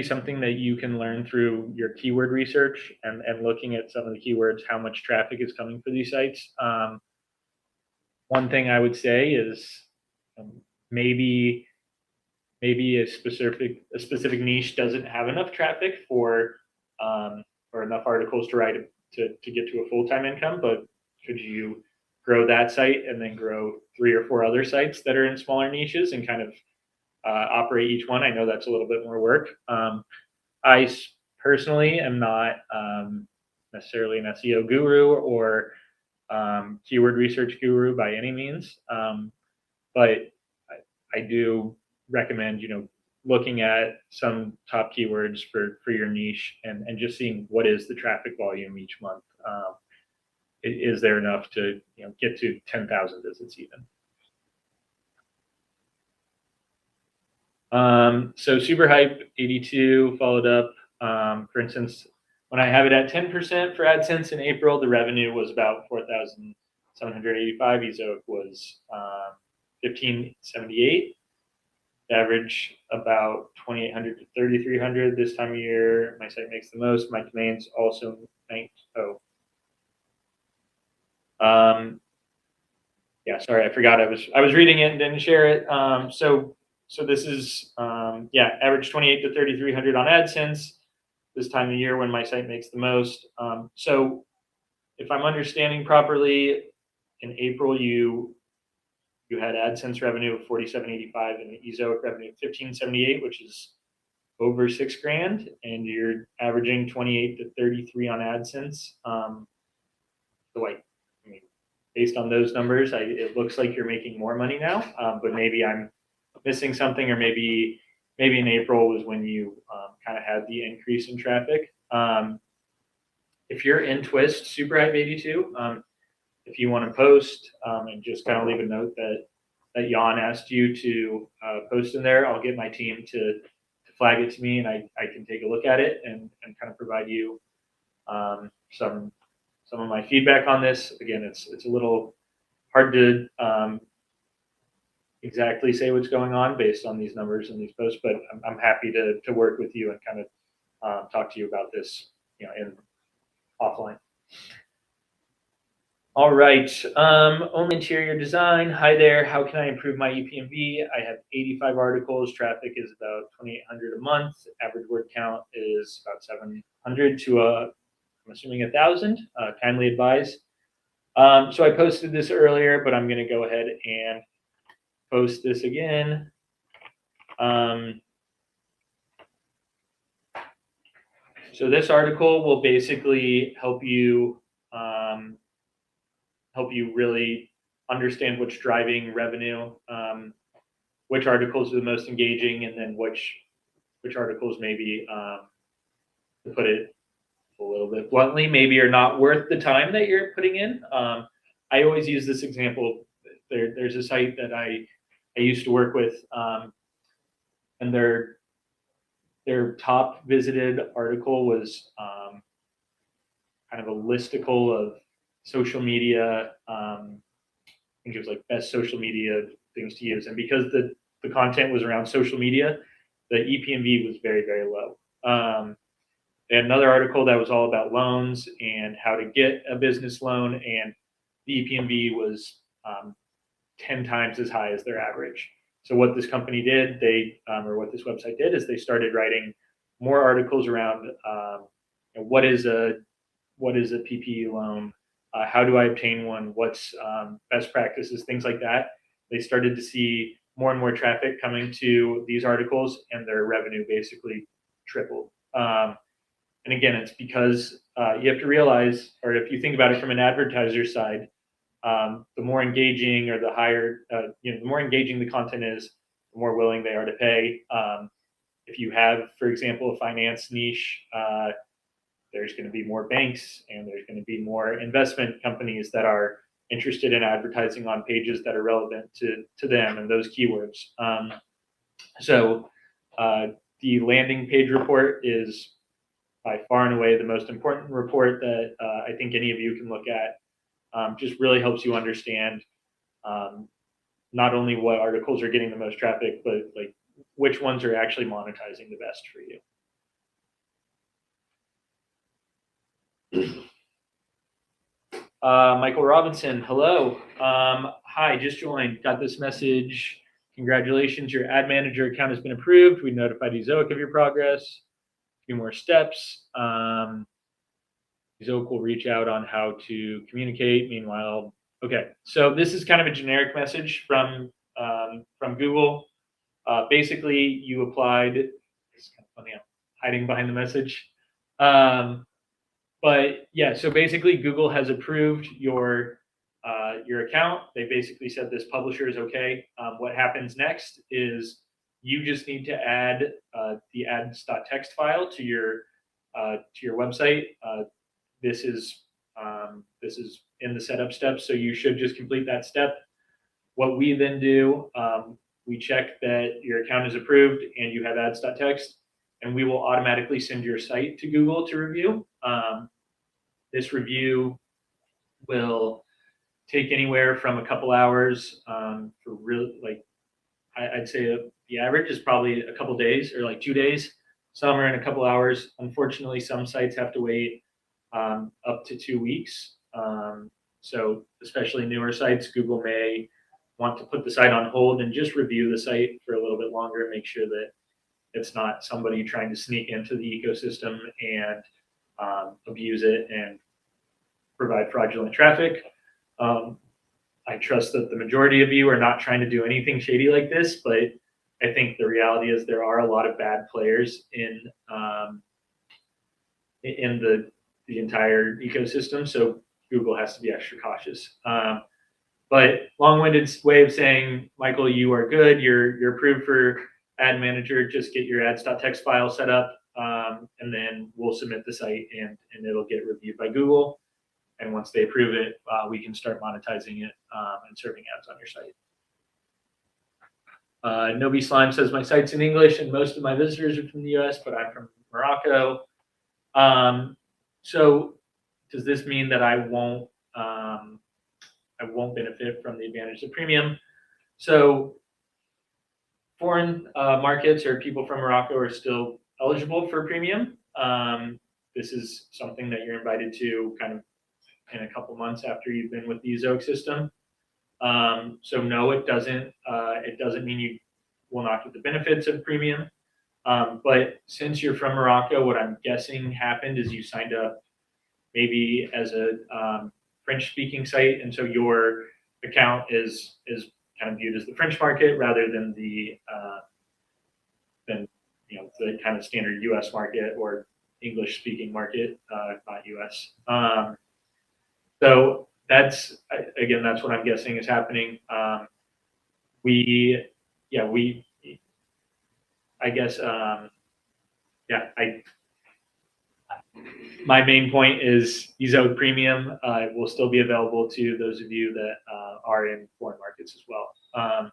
something that you can learn through your keyword research and looking at some of the keywords, how much traffic is coming for these sites. One thing I would say is maybe a specific niche doesn't have enough traffic for or enough articles to write to get to a full-time income, but could you grow that site and then grow 3 or 4 other sites that are in smaller niches and kind of operate each one? I know that's a little bit more work. I personally am not necessarily an SEO guru or keyword research guru by any means, but I do recommend looking at some top keywords for your niche and just seeing what is the traffic volume each month. Is there enough to get to 10,000 visits even? So Super Hype 82 followed up. For instance, when I have it at 10% for AdSense in April, the revenue was about 4,785. Ezoic was 1,578. Average about 2,800 to 3,300 this time of year. My site makes the most. My domains also yeah, sorry, I forgot. I was reading it and didn't share it. So this is average 28 to 3,300 on AdSense. this time of year when my site makes the most. So if I'm understanding properly, in April you had AdSense revenue of $47.85 and Ezoic revenue of $15.78, which is over $6,000, and you're averaging 28 to 33 on AdSense. So I mean, based on those numbers, it looks like you're making more money now, but maybe I'm missing something, or maybe in April was when you kind of had the increase in traffic. If you're in Twist, super hype 82, if you want to post and just kind of leave a note that Jan asked you to post in there, I'll get my team to flag it to me, and I can take a look at it and kind of provide you some of my feedback on this. Again, it's a little hard to exactly say what's going on based on these numbers and these posts, but I'm happy to work with you and kind of talk to you about this, in offline. All right, only interior design. Hi there, how can I improve my EPMV? I have 85 articles, traffic is about 2,800 a month, average word count is about 700 to I'm assuming 1,000, kindly advise. So I posted this earlier, but I'm gonna go ahead and post this again. So this article will basically help you really understand what's driving revenue, which articles are the most engaging, and then which articles maybe, to put it a little bit bluntly, maybe are not worth the time that you're putting in. I always use this example. There's a site that I used to work with, and their top visited article was kind of a listicle of social media. I think it was like best social media things to use, and because the content was around social media, the EPMV was very, very low. They had another article that was all about loans and how to get a business loan, and the EPMV was 10 times as high as their average. So what this company did, or what this website did, is they started writing more articles around what is a PPE loan, how do I obtain one, what's best practices, things like that. They started to see more and more traffic coming to these articles, and their revenue basically tripled. And again, it's because you have to realize, or if you think about it from an advertiser side, the more engaging or the higher, the more engaging the content is, the more willing they are to pay. If you have, for example, a finance niche, there's going to be more banks, and there's going to be more investment companies that are interested in advertising on pages that are relevant to them and those keywords. So the landing page report is by far and away the most important report that I think any of you can look at. Just really helps you understand not only what articles are getting the most traffic, but like which ones are actually monetizing the best for you. Michael Robinson, hello. Hi, just joined. Got this message. Congratulations, your ad manager account has been approved. We notified Izoic of your progress. A few more steps. Izoic will reach out on how to communicate. Meanwhile, okay. So this is kind of a generic message from Google. Basically, you applied. It's kind of funny. I'm hiding behind the message. But yeah, so basically Google has approved your account. They basically said this publisher is okay. What happens next is you just need to add the ads.txt file to your website. This is in the setup steps, so you should just complete that step. What we then do, we check that your account is approved and you have ads.txt, and we will automatically send your site to Google to review. This review will take anywhere from a couple hours for really, like, I'd say the average is probably a couple days or like 2 days. Some are in a couple hours. Unfortunately, some sites have to wait up to 2 weeks. So especially newer sites, Google may want to put the site on hold and just review the site for a little bit longer and make sure that It's not somebody trying to sneak into the ecosystem and abuse it and provide fraudulent traffic. I trust that the majority of you are not trying to do anything shady like this, but I think the reality is there are a lot of bad players in the entire ecosystem. So Google has to be extra cautious. But long-winded way of saying, Michael, you are good. You're approved for Ad Manager. Just get your ads.txt file set up, and then we'll submit the site, and it'll get reviewed by Google. And once they approve it, we can start monetizing it and serving ads on your site. Nobi Slime says, my site's in English and most of my visitors are from the US, but I'm from Morocco. So does this mean that I won't benefit from the advantage of premium? So foreign markets or people from Morocco are still eligible for premium. This is something that you're invited to kind of in a couple months after you've been with the Ezoic system. So no, it doesn't mean you will not get the benefits of premium. But since you're from Morocco, what I'm guessing happened is you signed up maybe as a French-speaking site, and so your account is kind of viewed as the French market rather than the the kind of standard U.S. market or English-speaking market, not U.S. So that's what I'm guessing is happening. My main point is Ezoic Premium will still be available to those of you that are in foreign markets as well.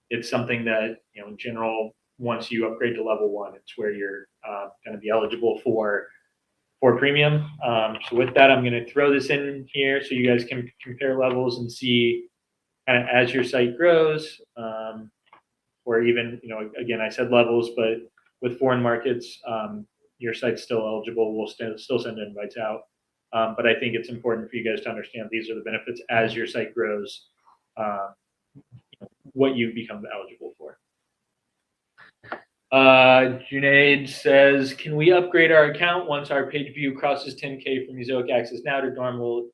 It's something that, in general, once you upgrade to level 1, it's where you're going to be eligible for premium. So with that, I'm going to throw this in here so you guys can compare levels and see kind of as your site grows, or even, again, I said levels, but with foreign markets, your site's still eligible. We'll still send invites out. But I think it's important for you guys to understand these are the benefits as your site grows, what you become eligible for. Junaid says, can we upgrade our account once our page view crosses 10K from Ezoic Access Now to normal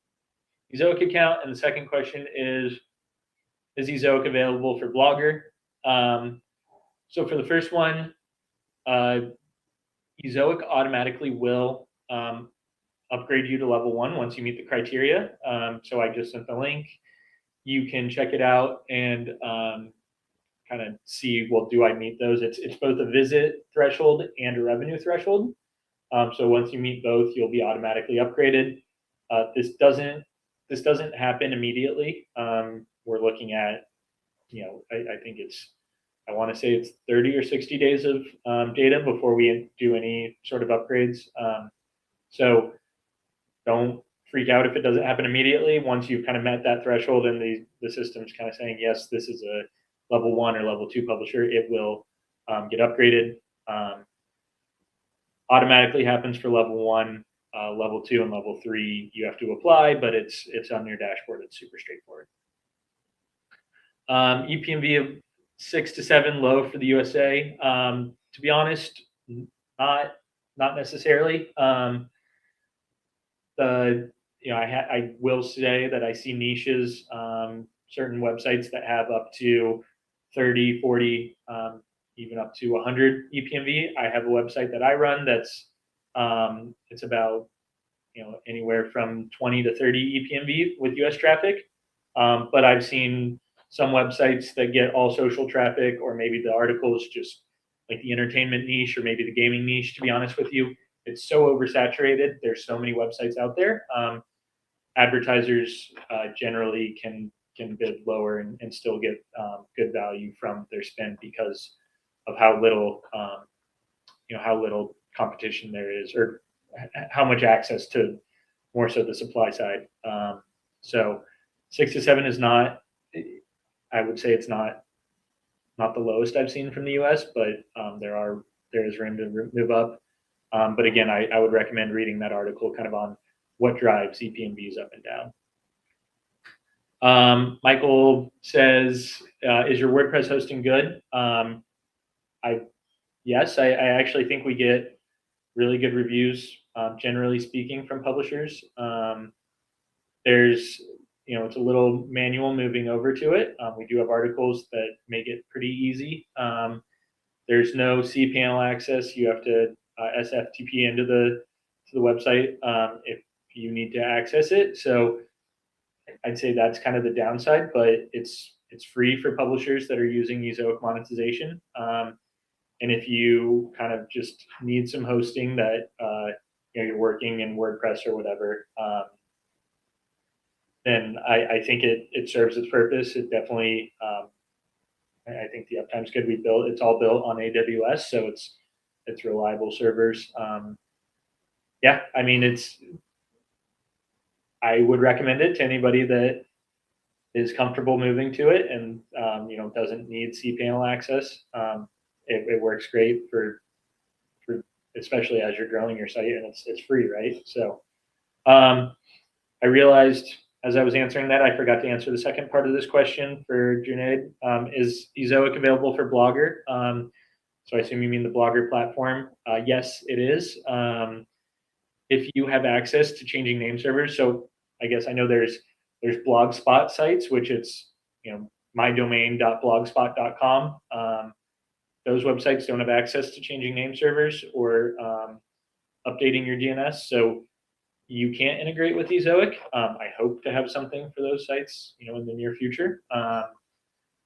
Ezoic account? And the second question is Ezoic available for Blogger? So for the first one, Ezoic automatically will upgrade you to level 1 once you meet the criteria. So I just sent the link. You can check it out and kind of see, well, do I meet those? It's both a visit threshold and a revenue threshold. So once you meet both, you'll be automatically upgraded. This doesn't happen immediately. We're looking at, I want to say it's 30 or 60 days of data before we do any sort of upgrades. So don't freak out if it doesn't happen immediately. Once you've kind of met that threshold and the system's kind of saying, yes, this is a level 1 or level 2 publisher, it will get upgraded. Automatically happens for level 1, level 2, and level 3. You have to apply, but it's on your dashboard. It's super straightforward. EPMV of 6 to 7 low for the USA. To be honest, not necessarily. I will say that I see niches, certain websites that have up to 30, 40, even up to 100 EPMV. I have a website that I run that's it's about anywhere from 20 to 30 EPMV with US traffic. But I've seen some websites that get all social traffic, or maybe the articles just like the entertainment niche or maybe the gaming niche. To be honest with you, it's so oversaturated. There's so many websites out there. Advertisers generally can bid lower and still get good value from their spend because of how little competition there is, or how much access to more so the supply side. So 6 to 7 is not, I would say it's not the lowest I've seen from the US, but there is room to move up. But again, I would recommend reading that article kind of on what drives EPMVs up and down. Michael says, is your WordPress hosting good? yes, I actually think we get really good reviews, generally speaking, from publishers. There's, it's a little manual moving over to it. We do have articles that make it pretty easy. There's no cPanel access. You have to SFTP into the website if you need to access it. So I'd say that's kind of the downside, but it's free for publishers that are using Ezoic monetization. And if you kind of just need some hosting that you're working in WordPress or whatever, then I think it serves its purpose. It definitely, I think the uptime's good. It's all built on AWS, so it's reliable servers. Yeah, I mean, I would recommend it to anybody that is comfortable moving to it and doesn't need cPanel access. It works great for especially as you're growing your site, and it's free, right? So I realized as I was answering that, I forgot to answer the second part of this question for Junaid. Is Ezoic available for Blogger? So I assume you mean the Blogger platform. Yes, it is. If you have access to changing name servers, so I guess I know there's Blogspot sites, which it's mydomain.blogspot.com. Those websites don't have access to changing name servers or updating your DNS, so you can't integrate with Ezoic. I hope to have something for those sites, in the near future.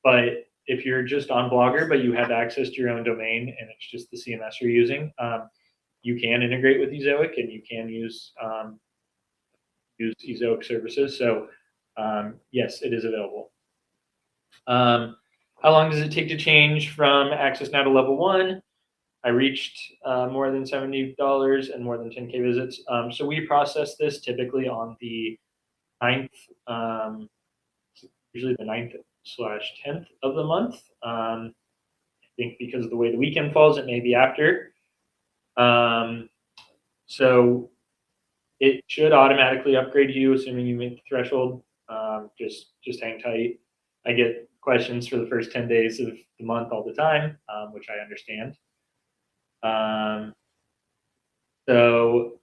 But if you're just on Blogger, but you have access to your own domain and it's just the CMS you're using, you can integrate with Ezoic and you can use Ezoic services. So yes, it is available. How long does it take to change from Access Now to Level 1? I reached more than $70 and more than 10K visits. So we process this typically on the 9th, usually the 9th/10th of the month. I think because of the way the weekend falls, it may be after. So it should automatically upgrade you, assuming you meet the threshold. Just hang tight. I get questions for the first 10 days of the month all the time, which I understand. So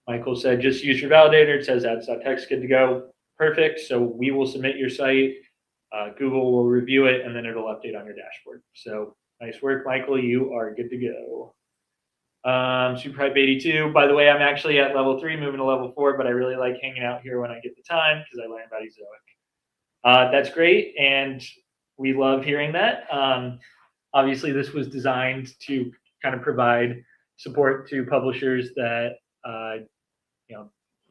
Michael said, just use your validator. It says ads.txt, good to go. Perfect. So we will submit your site. Google will review it, and then it'll update on your dashboard. So nice work, Michael. You are good to go. Superhype 82. By the way, I'm actually at level 3, moving to level 4, but I really like hanging out here when I get the time because I learn about Ezoic. That's great, and we love hearing that. Obviously, this was designed to kind of provide support to publishers that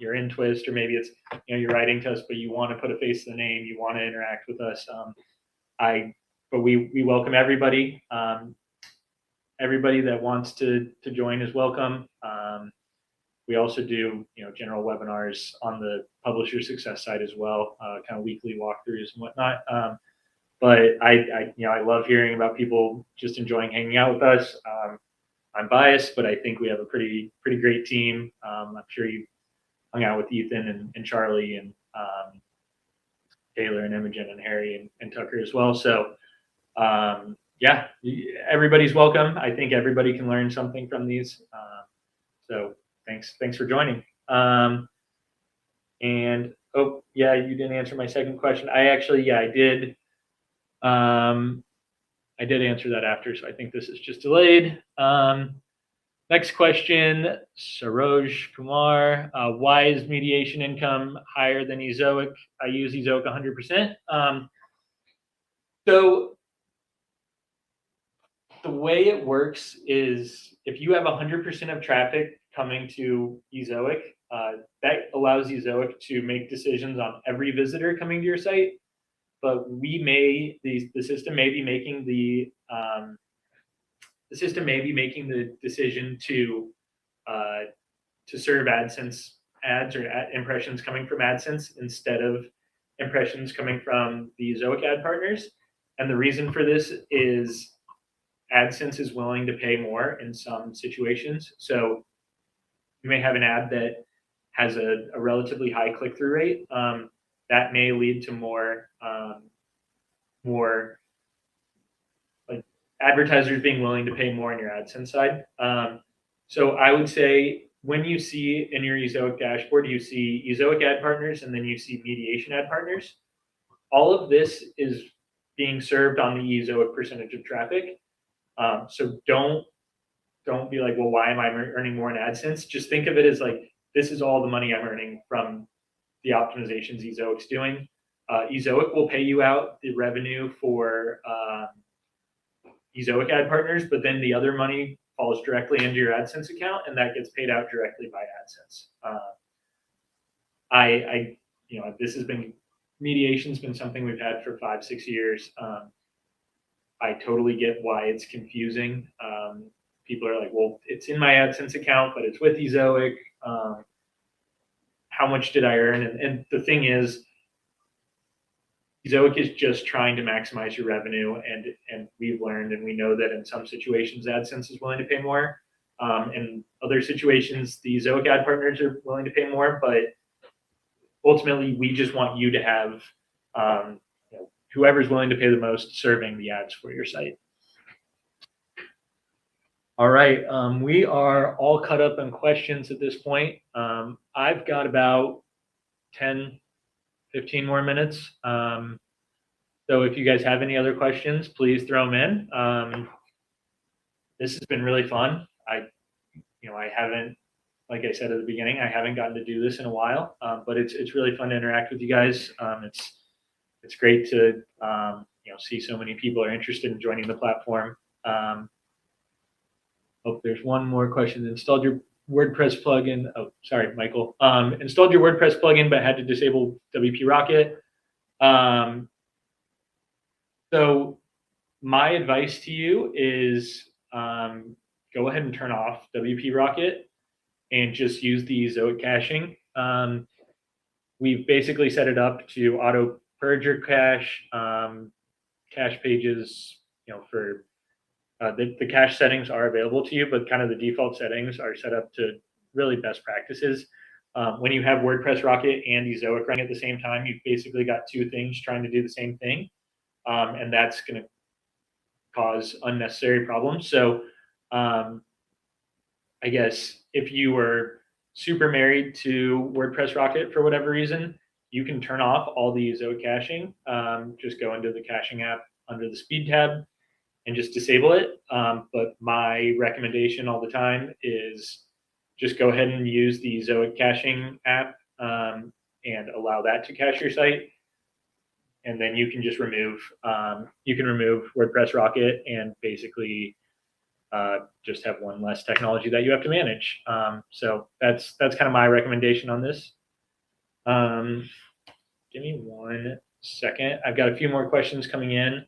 you're in Twist, or maybe it's you're writing to us, but you want to put a face to the name, you want to interact with us. But we welcome everybody. Everybody that wants to join is welcome. We also do general webinars on the publisher success side as well, kind of weekly walkthroughs and whatnot. But I love hearing about people just enjoying hanging out with us. I'm biased, but I think we have a pretty great team. I'm sure you hung out with Ethan and Charlie and Taylor and Imogen and Harry and Tucker as well. So yeah, everybody's welcome. I think everybody can learn something from these. So thanks for joining. And oh yeah, you didn't answer my second question. I did. I did answer that after, so I think this is just delayed. Next question, Saroj Kumar. Why is mediation income higher than Ezoic? I use Ezoic 100%. So the way it works is if you have 100% of traffic coming to Ezoic, that allows Ezoic to make decisions on every visitor coming to your site. But the system may be making the decision to serve AdSense ads or impressions coming from AdSense instead of impressions coming from the Ezoic ad partners. And the reason for this is AdSense is willing to pay more in some situations. So you may have an ad that has a relatively high click-through rate. That may lead to more like advertisers being willing to pay more on your AdSense side. So I would say when you see in your Ezoic dashboard, you see Ezoic ad partners and then you see mediation ad partners. All of this is being served on the Ezoic percentage of traffic. So don't be like, well, why am I earning more in AdSense? Just think of it as like, this is all the money I'm earning from the optimizations Ezoic's doing. Ezoic will pay you out the revenue for Ezoic ad partners, but then the other money falls directly into your AdSense account, and that gets paid out directly by AdSense. This has been, mediation's been something we've had for 5-6 years. I totally get why it's confusing. People are like, well, it's in my AdSense account, but it's with Ezoic. How much did I earn? And the thing is, Ezoic is just trying to maximize your revenue, and we've learned, and we know that in some situations, AdSense is willing to pay more. In other situations, the Ezoic ad partners are willing to pay more, but ultimately, we just want you to have whoever's willing to pay the most serving the ads for your site. All right, we are all caught up on questions at this point. I've got about 10, 15 more minutes. So if you guys have any other questions, please throw them in. This has been really fun. I haven't, like I said at the beginning, I haven't gotten to do this in a while, but it's really fun to interact with you guys. It's great to see so many people are interested in joining the platform. Oh, there's one more question. Installed your WordPress plugin. Oh, sorry, Michael. Installed your WordPress plugin, but had to disable WP Rocket. So my advice to you is go ahead and turn off WP Rocket and just use the Ezoic caching. We've basically set it up to auto purge your cache, cache pages, for the cache settings are available to you, but kind of the default settings are set up to really best practices. When you have WordPress Rocket and Ezoic running at the same time, you've basically got two things trying to do the same thing, and that's going to cause unnecessary problems. So I guess if you were super married to WordPress Rocket for whatever reason, you can turn off all the Ezoic caching. Just go into the caching app under the speed tab and just disable it. But my recommendation all the time is just go ahead and use the Ezoic caching app and allow that to cache your site. And then you can just remove, WordPress Rocket and basically just have one less technology that you have to manage. So that's kind of my recommendation on this. Give me 1 second. I've got a few more questions coming in,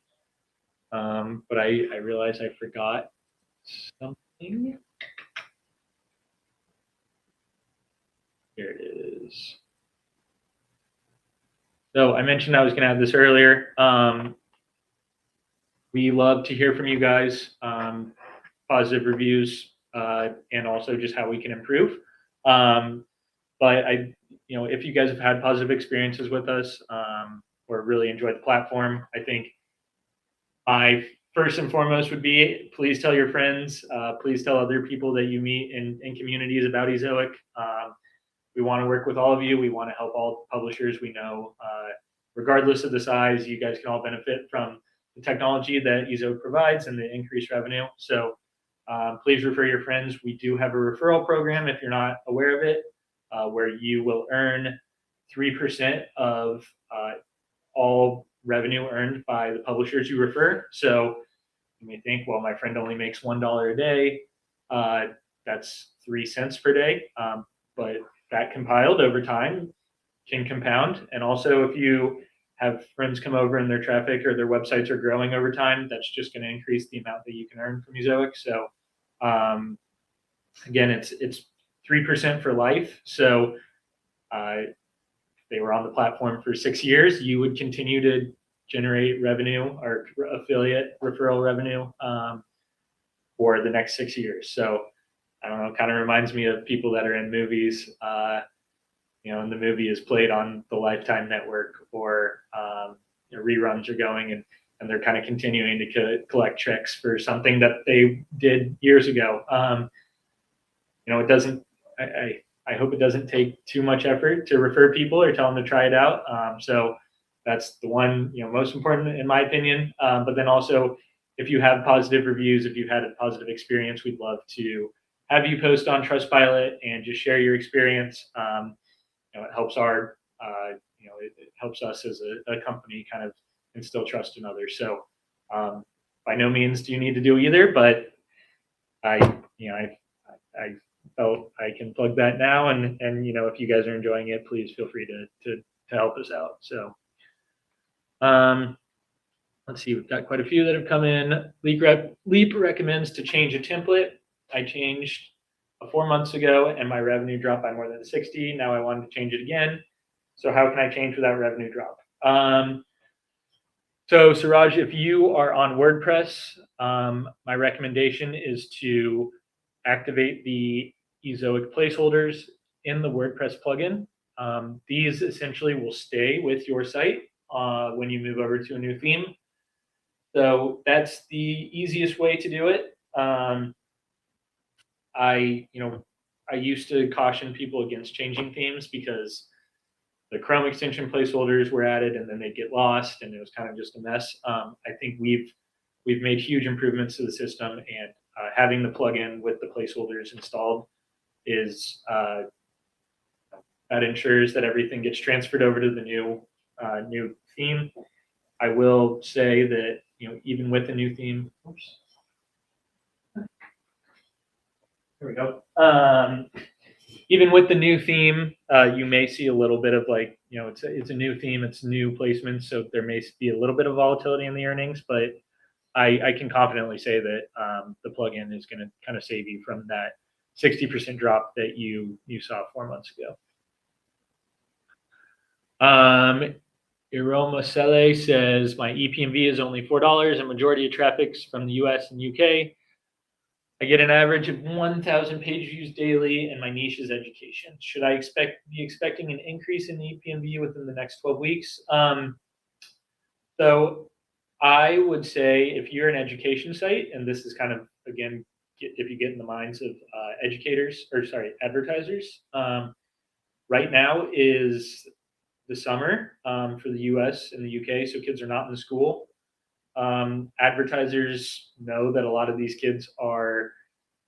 but I realized I forgot something. Here it is. So I mentioned I was going to have this earlier. We love to hear from you guys, positive reviews, and also just how we can improve. But if you guys have had positive experiences with us or really enjoyed the platform, I think my first and foremost would be please tell your friends, please tell other people that you meet in communities about Ezoic. We want to work with all of you. We want to help all publishers. We know, regardless of the size, you guys can all benefit from the technology that Ezoic provides and the increased revenue. So please refer your friends. We do have a referral program, if you're not aware of it, where you will earn 3% of all revenue earned by the publishers you refer. So you may think, well, my friend only makes $1 a day. That's 3 cents per day. But that compiled over time can compound. And also if you have friends come over and their traffic or their websites are growing over time, that's just going to increase the amount that you can earn from Ezoic. So again, it's 3% for life. So if they were on the platform for 6 years, you would continue to generate revenue or affiliate referral revenue for the next 6 years. So I don't know, it kind of reminds me of people that are in movies, and the movie is played on the Lifetime network or reruns are going, and they're kind of continuing to collect checks for something that they did years ago. It doesn't. I hope it doesn't take too much effort to refer people or tell them to try it out. So that's the one most important in my opinion. But then also, if you have positive reviews, if you've had a positive experience, we'd love to have you post on Trustpilot and just share your experience. It helps it helps us as a company kind of instill trust in others. So by no means do you need to do either, but I felt I can plug that now, and if you guys are enjoying it, please feel free to help us out. So let's see, we've got quite a few that have come in. Leap recommends to change a template. I changed 4 months ago and my revenue dropped by more than 60. Now I wanted to change it again. So how can I change without revenue drop? So Suraj, if you are on WordPress, my recommendation is to activate the Ezoic placeholders in the WordPress plugin. These essentially will stay with your site when you move over to a new theme. So that's the easiest way to do it. I used to caution people against changing themes because the Chrome extension placeholders were added and then they get lost and it was kind of just a mess. I think we've made huge improvements to the system, and having the plugin with the placeholders installed is that ensures that everything gets transferred over to the new theme. I will say that even with the new theme, oops, there we go. Even with the new theme, you may see a little bit of it's a new theme, it's new placements, so there may be a little bit of volatility in the earnings, but I can confidently say that the plugin is going to kind of save you from that 60% drop that you saw 4 months ago. Iroma Sele says, my EPMV is only $4 and majority of traffic's from the US and UK. I get an average of 1,000 page views daily and my niche is education. Should I be expecting an increase in the EPMV within the next 12 weeks? So I would say if you're an education site, and this is kind of, again, if you get in the minds of advertisers, right now is the summer for the US and the UK, so kids are not in school. Advertisers know that a lot of these kids are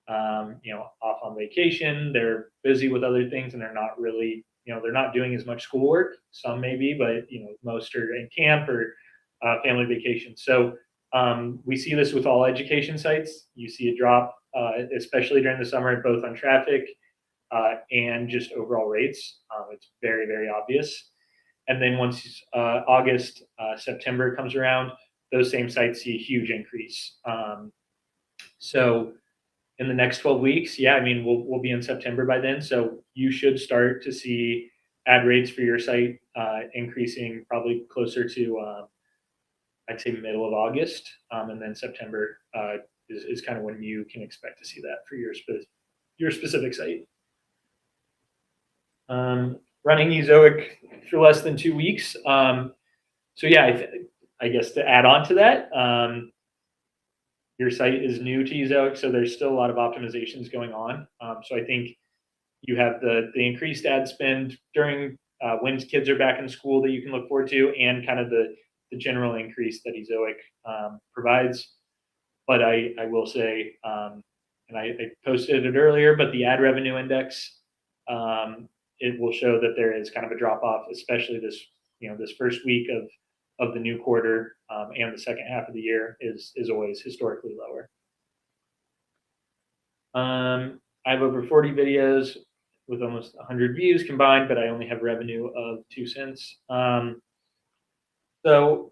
off on vacation, they're busy with other things, and they're not really, they're not doing as much schoolwork. Some maybe, but most are in camp or family vacation. So we see this with all education sites. You see a drop, especially during the summer, both on traffic and just overall rates. It's very, very obvious. And then once August, September comes around, those same sites see a huge increase. So in the next 12 weeks, we'll be in September by then. So you should start to see ad rates for your site increasing probably closer to, I'd say, middle of August. And then September is kind of when you can expect to see that for your specific site. Running Ezoic for less than 2 weeks. So yeah, I guess to add on to that, your site is new to Ezoic, so there's still a lot of optimizations going on. So I think you have the increased ad spend during when kids are back in school that you can look forward to, and kind of the general increase that Ezoic provides. But I will say, and I posted it earlier, but the ad revenue index, it will show that there is kind of a drop off, especially this first week of the new quarter, and the second half of the year is always historically lower. I have over 40 videos with almost 100 views combined, but I only have revenue of 2 cents. So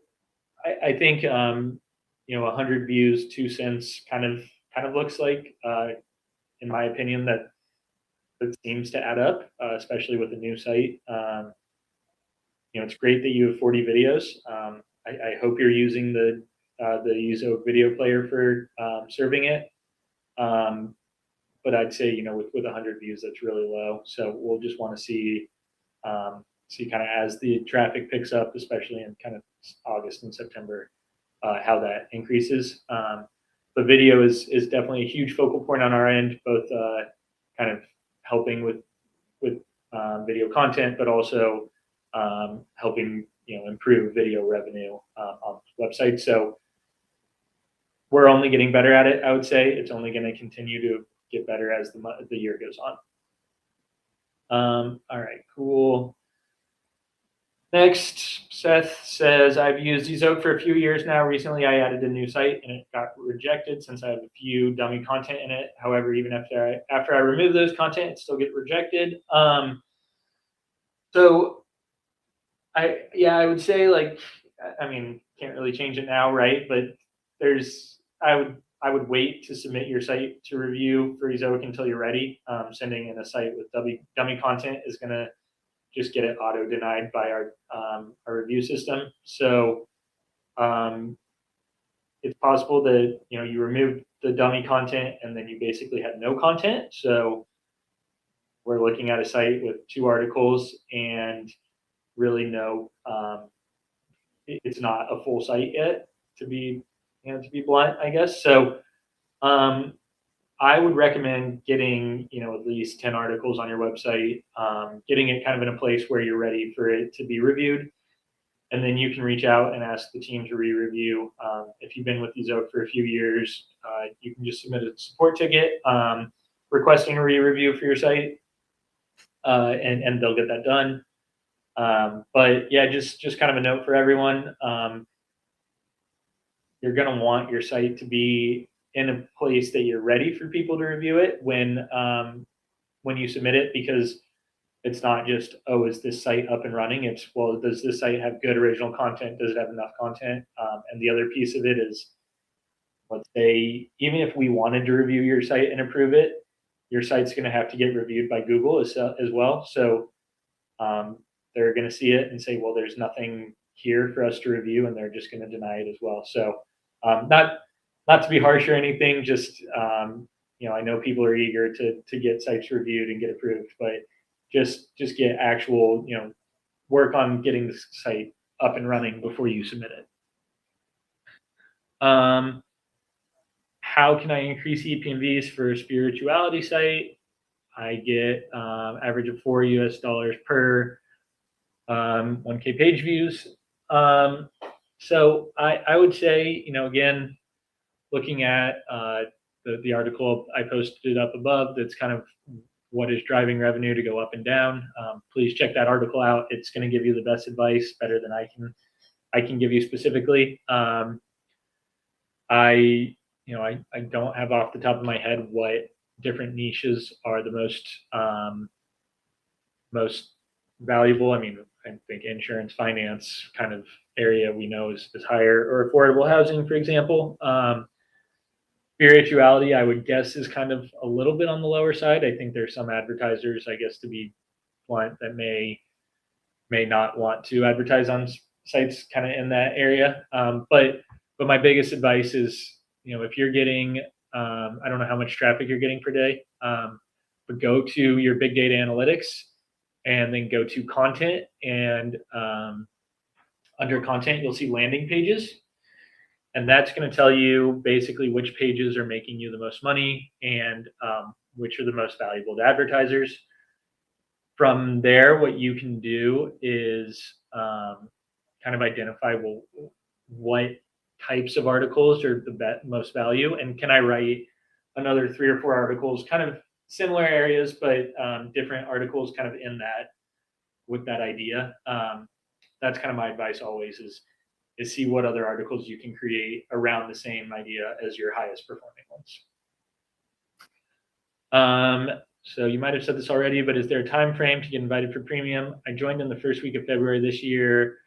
I think 100 views, 2 cents kind of looks like, in my opinion, that seems to add up, especially with a new site. It's great that you have 40 videos. I hope you're using the Izoic video player for serving it. But I'd say, with 100 views, that's really low. So we'll just want to see kind of as the traffic picks up, especially in kind of August and September, how that increases. But video is definitely a huge focal point on our end, both kind of helping with video content, but also helping improve video revenue on the website. So we're only getting better at it. I would say it's only going to continue to get better as the year goes on. All right, cool. Next, Seth says, I've used Ezoic for a few years now. Recently, I added a new site and it got rejected since I have a few dummy content in it. However, even after I remove those content, it still gets rejected. So I would say, like, I mean, can't really change it now, right? But I would wait to submit your site to review for Ezoic until you're ready. Sending in a site with dummy content is going to just get it auto denied by our review system. So it's possible that you removed the dummy content and then you basically had no content. So we're looking at a site with 2 articles and really it's not a full site yet, to be blunt, I guess. So I would recommend getting at least 10 articles on your website, getting it kind of in a place where you're ready for it to be reviewed, and then you can reach out and ask the team to re-review. If you've been with Ezoic for a few years, you can just submit a support ticket requesting a re-review for your site, and they'll get that done. But yeah, just kind of a note for everyone. You're going to want your site to be in a place that you're ready for people to review it when you submit it, because it's not just, oh, is this site up and running? It's, well, does this site have good original content? Does it have enough content? And the other piece of it is, let's say, even if we wanted to review your site and approve it, your site's going to have to get reviewed by Google as well. So they're going to see it and say, well, there's nothing here for us to review, and they're just going to deny it as well. So not to be harsh or anything, just I know people are eager to get sites reviewed and get approved, but just get actual work on getting the site up and running before you submit it. How can I increase EPMVs for a spirituality site? I get average of $4 US per 1K page views. So I would say, again, looking at the article I posted up above, that's kind of what is driving revenue to go up and down. Please check that article out. It's going to give you the best advice, better than I can give you specifically. I don't have off the top of my head what different niches are the most valuable. I mean, I think insurance, finance kind of area we know is higher, or affordable housing, for example. Spirituality, I would guess, is kind of a little bit on the lower side. I think there's some advertisers, I guess, to be blunt, that may not want to advertise on sites kind of in that area. But my biggest advice is, if you're getting, I don't know how much traffic you're getting per day, but go to your big data analytics and then go to content, and under content, you'll see landing pages. And that's going to tell you basically which pages are making you the most money and which are the most valuable to advertisers. From there, what you can do is kind of identify, well, what types of articles are the most value, and can I write another 3 or 4 articles, kind of similar areas, but different articles kind of in that, with that idea. That's kind of my advice always, is see what other articles you can create around the same idea as your highest performing ones. So you might have said this already, but is there a time frame to get invited for premium? I joined in the first week of February this year,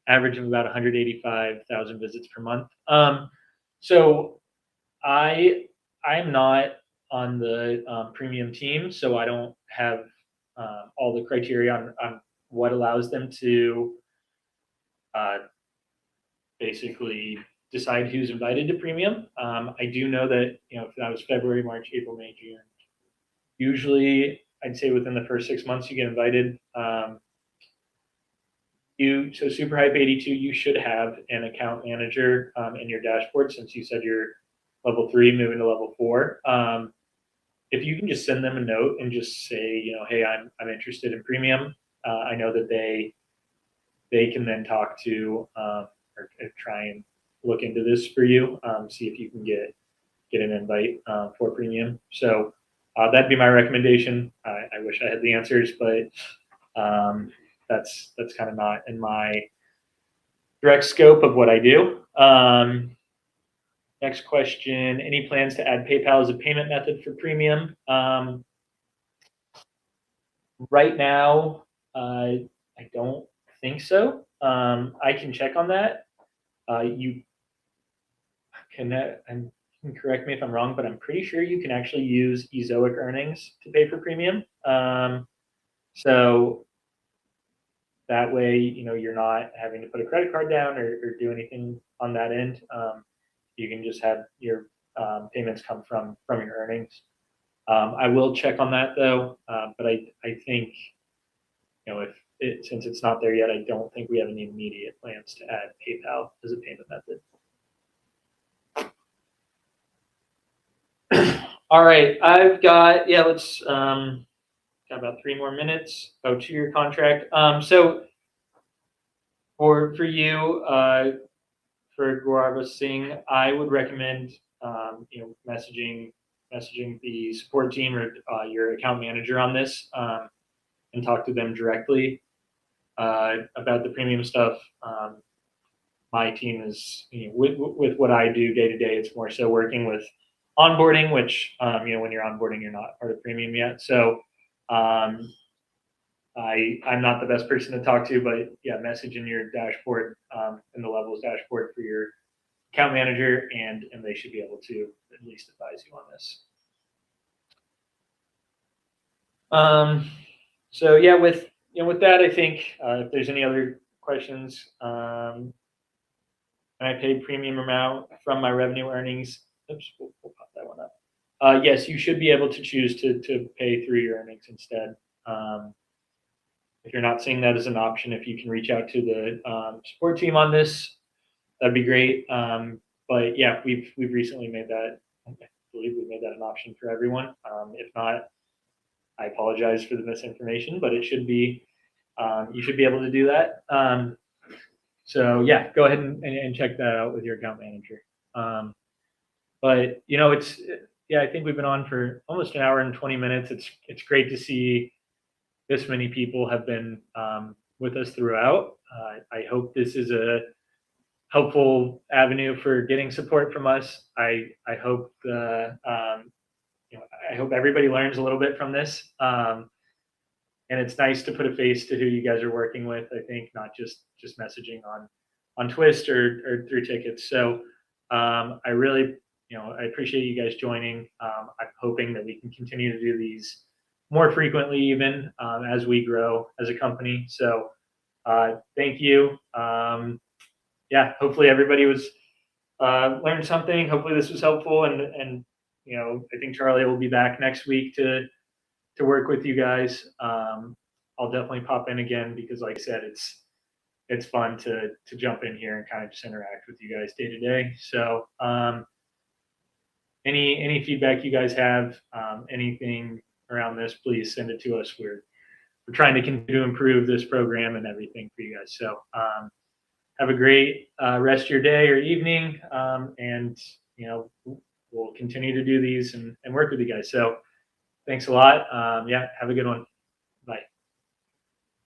average of about 185,000 visits per month. So I'm not on the premium team, so I don't have all the criteria on what allows them to basically decide who's invited to premium. I do know that, if that was February, March, April, May, June, usually I'd say within the first 6 months you get invited. So Superhype 82, you should have an account manager in your dashboard, since you said you're level 3 moving to level 4. If you can just send them a note and just say, you know, hey, I'm interested in premium. I know that they can then talk to or try and look into this for you, see if you can get an invite for premium. So that'd be my recommendation. I wish I had the answers, but that's kind of not in my direct scope of what I do. Next question, any plans to add PayPal as a payment method for premium? Right now, I don't think so. I can check on that. You can, and correct me if I'm wrong, but I'm pretty sure you can actually use Ezoic earnings to pay for premium. So that way, you know, you're not having to put a credit card down or do anything on that end. You can just have your payments come from your earnings. I will check on that though, but I think, you know, since it's not there yet, I don't think we have any immediate plans to add PayPal as a payment method. All right, I've got, let's, got about 3 more minutes. Oh, 2-year contract. So for you, for Gaurav Singh, I would recommend, you know, messaging the support team or your account manager on this, and talk to them directly about the premium stuff. My team is, you know, with what I do day to day, it's more so working with onboarding, which, you know, when you're onboarding, you're not part of premium yet. So I'm not the best person to talk to, but yeah, message in your dashboard, in the levels dashboard for your account manager, and they should be able to at least advise you on this. So yeah, with that, I think if there's any other questions, and I paid premium amount from my revenue earnings. Oops, we'll pop that one up. Yes, you should be able to choose to pay through your earnings instead. If you're not seeing that as an option, if you can reach out to the support team on this, that'd be great. But yeah, we've recently made that. I believe we made that an option for everyone. If not, I apologize for the misinformation, but it should be. You should be able to do that. So yeah, go ahead and check that out with your account manager. But you know, I think we've been on for almost an hour and 20 minutes. It's great to see this many people have been with us throughout. I hope this is a helpful avenue for getting support from us. I hope I hope everybody learns a little bit from this. And it's nice to put a face to who you guys are working with. I think not just messaging on Twist or through tickets. So I really, I appreciate you guys joining. I'm hoping that we can continue to do these more frequently, even as we grow as a company. So thank you. Hopefully everybody was learned something. Hopefully this was helpful, and I think Charlie will be back next week to work with you guys. I'll definitely pop in again because, like I said, it's fun to jump in here and kind of just interact with you guys day to day. So any feedback you guys have, anything around this, please send it to us. We're trying to continue to improve this program and everything for you guys. So have a great rest of your day or evening, and we'll continue to do these and work with you guys. So thanks a lot. Have a good one.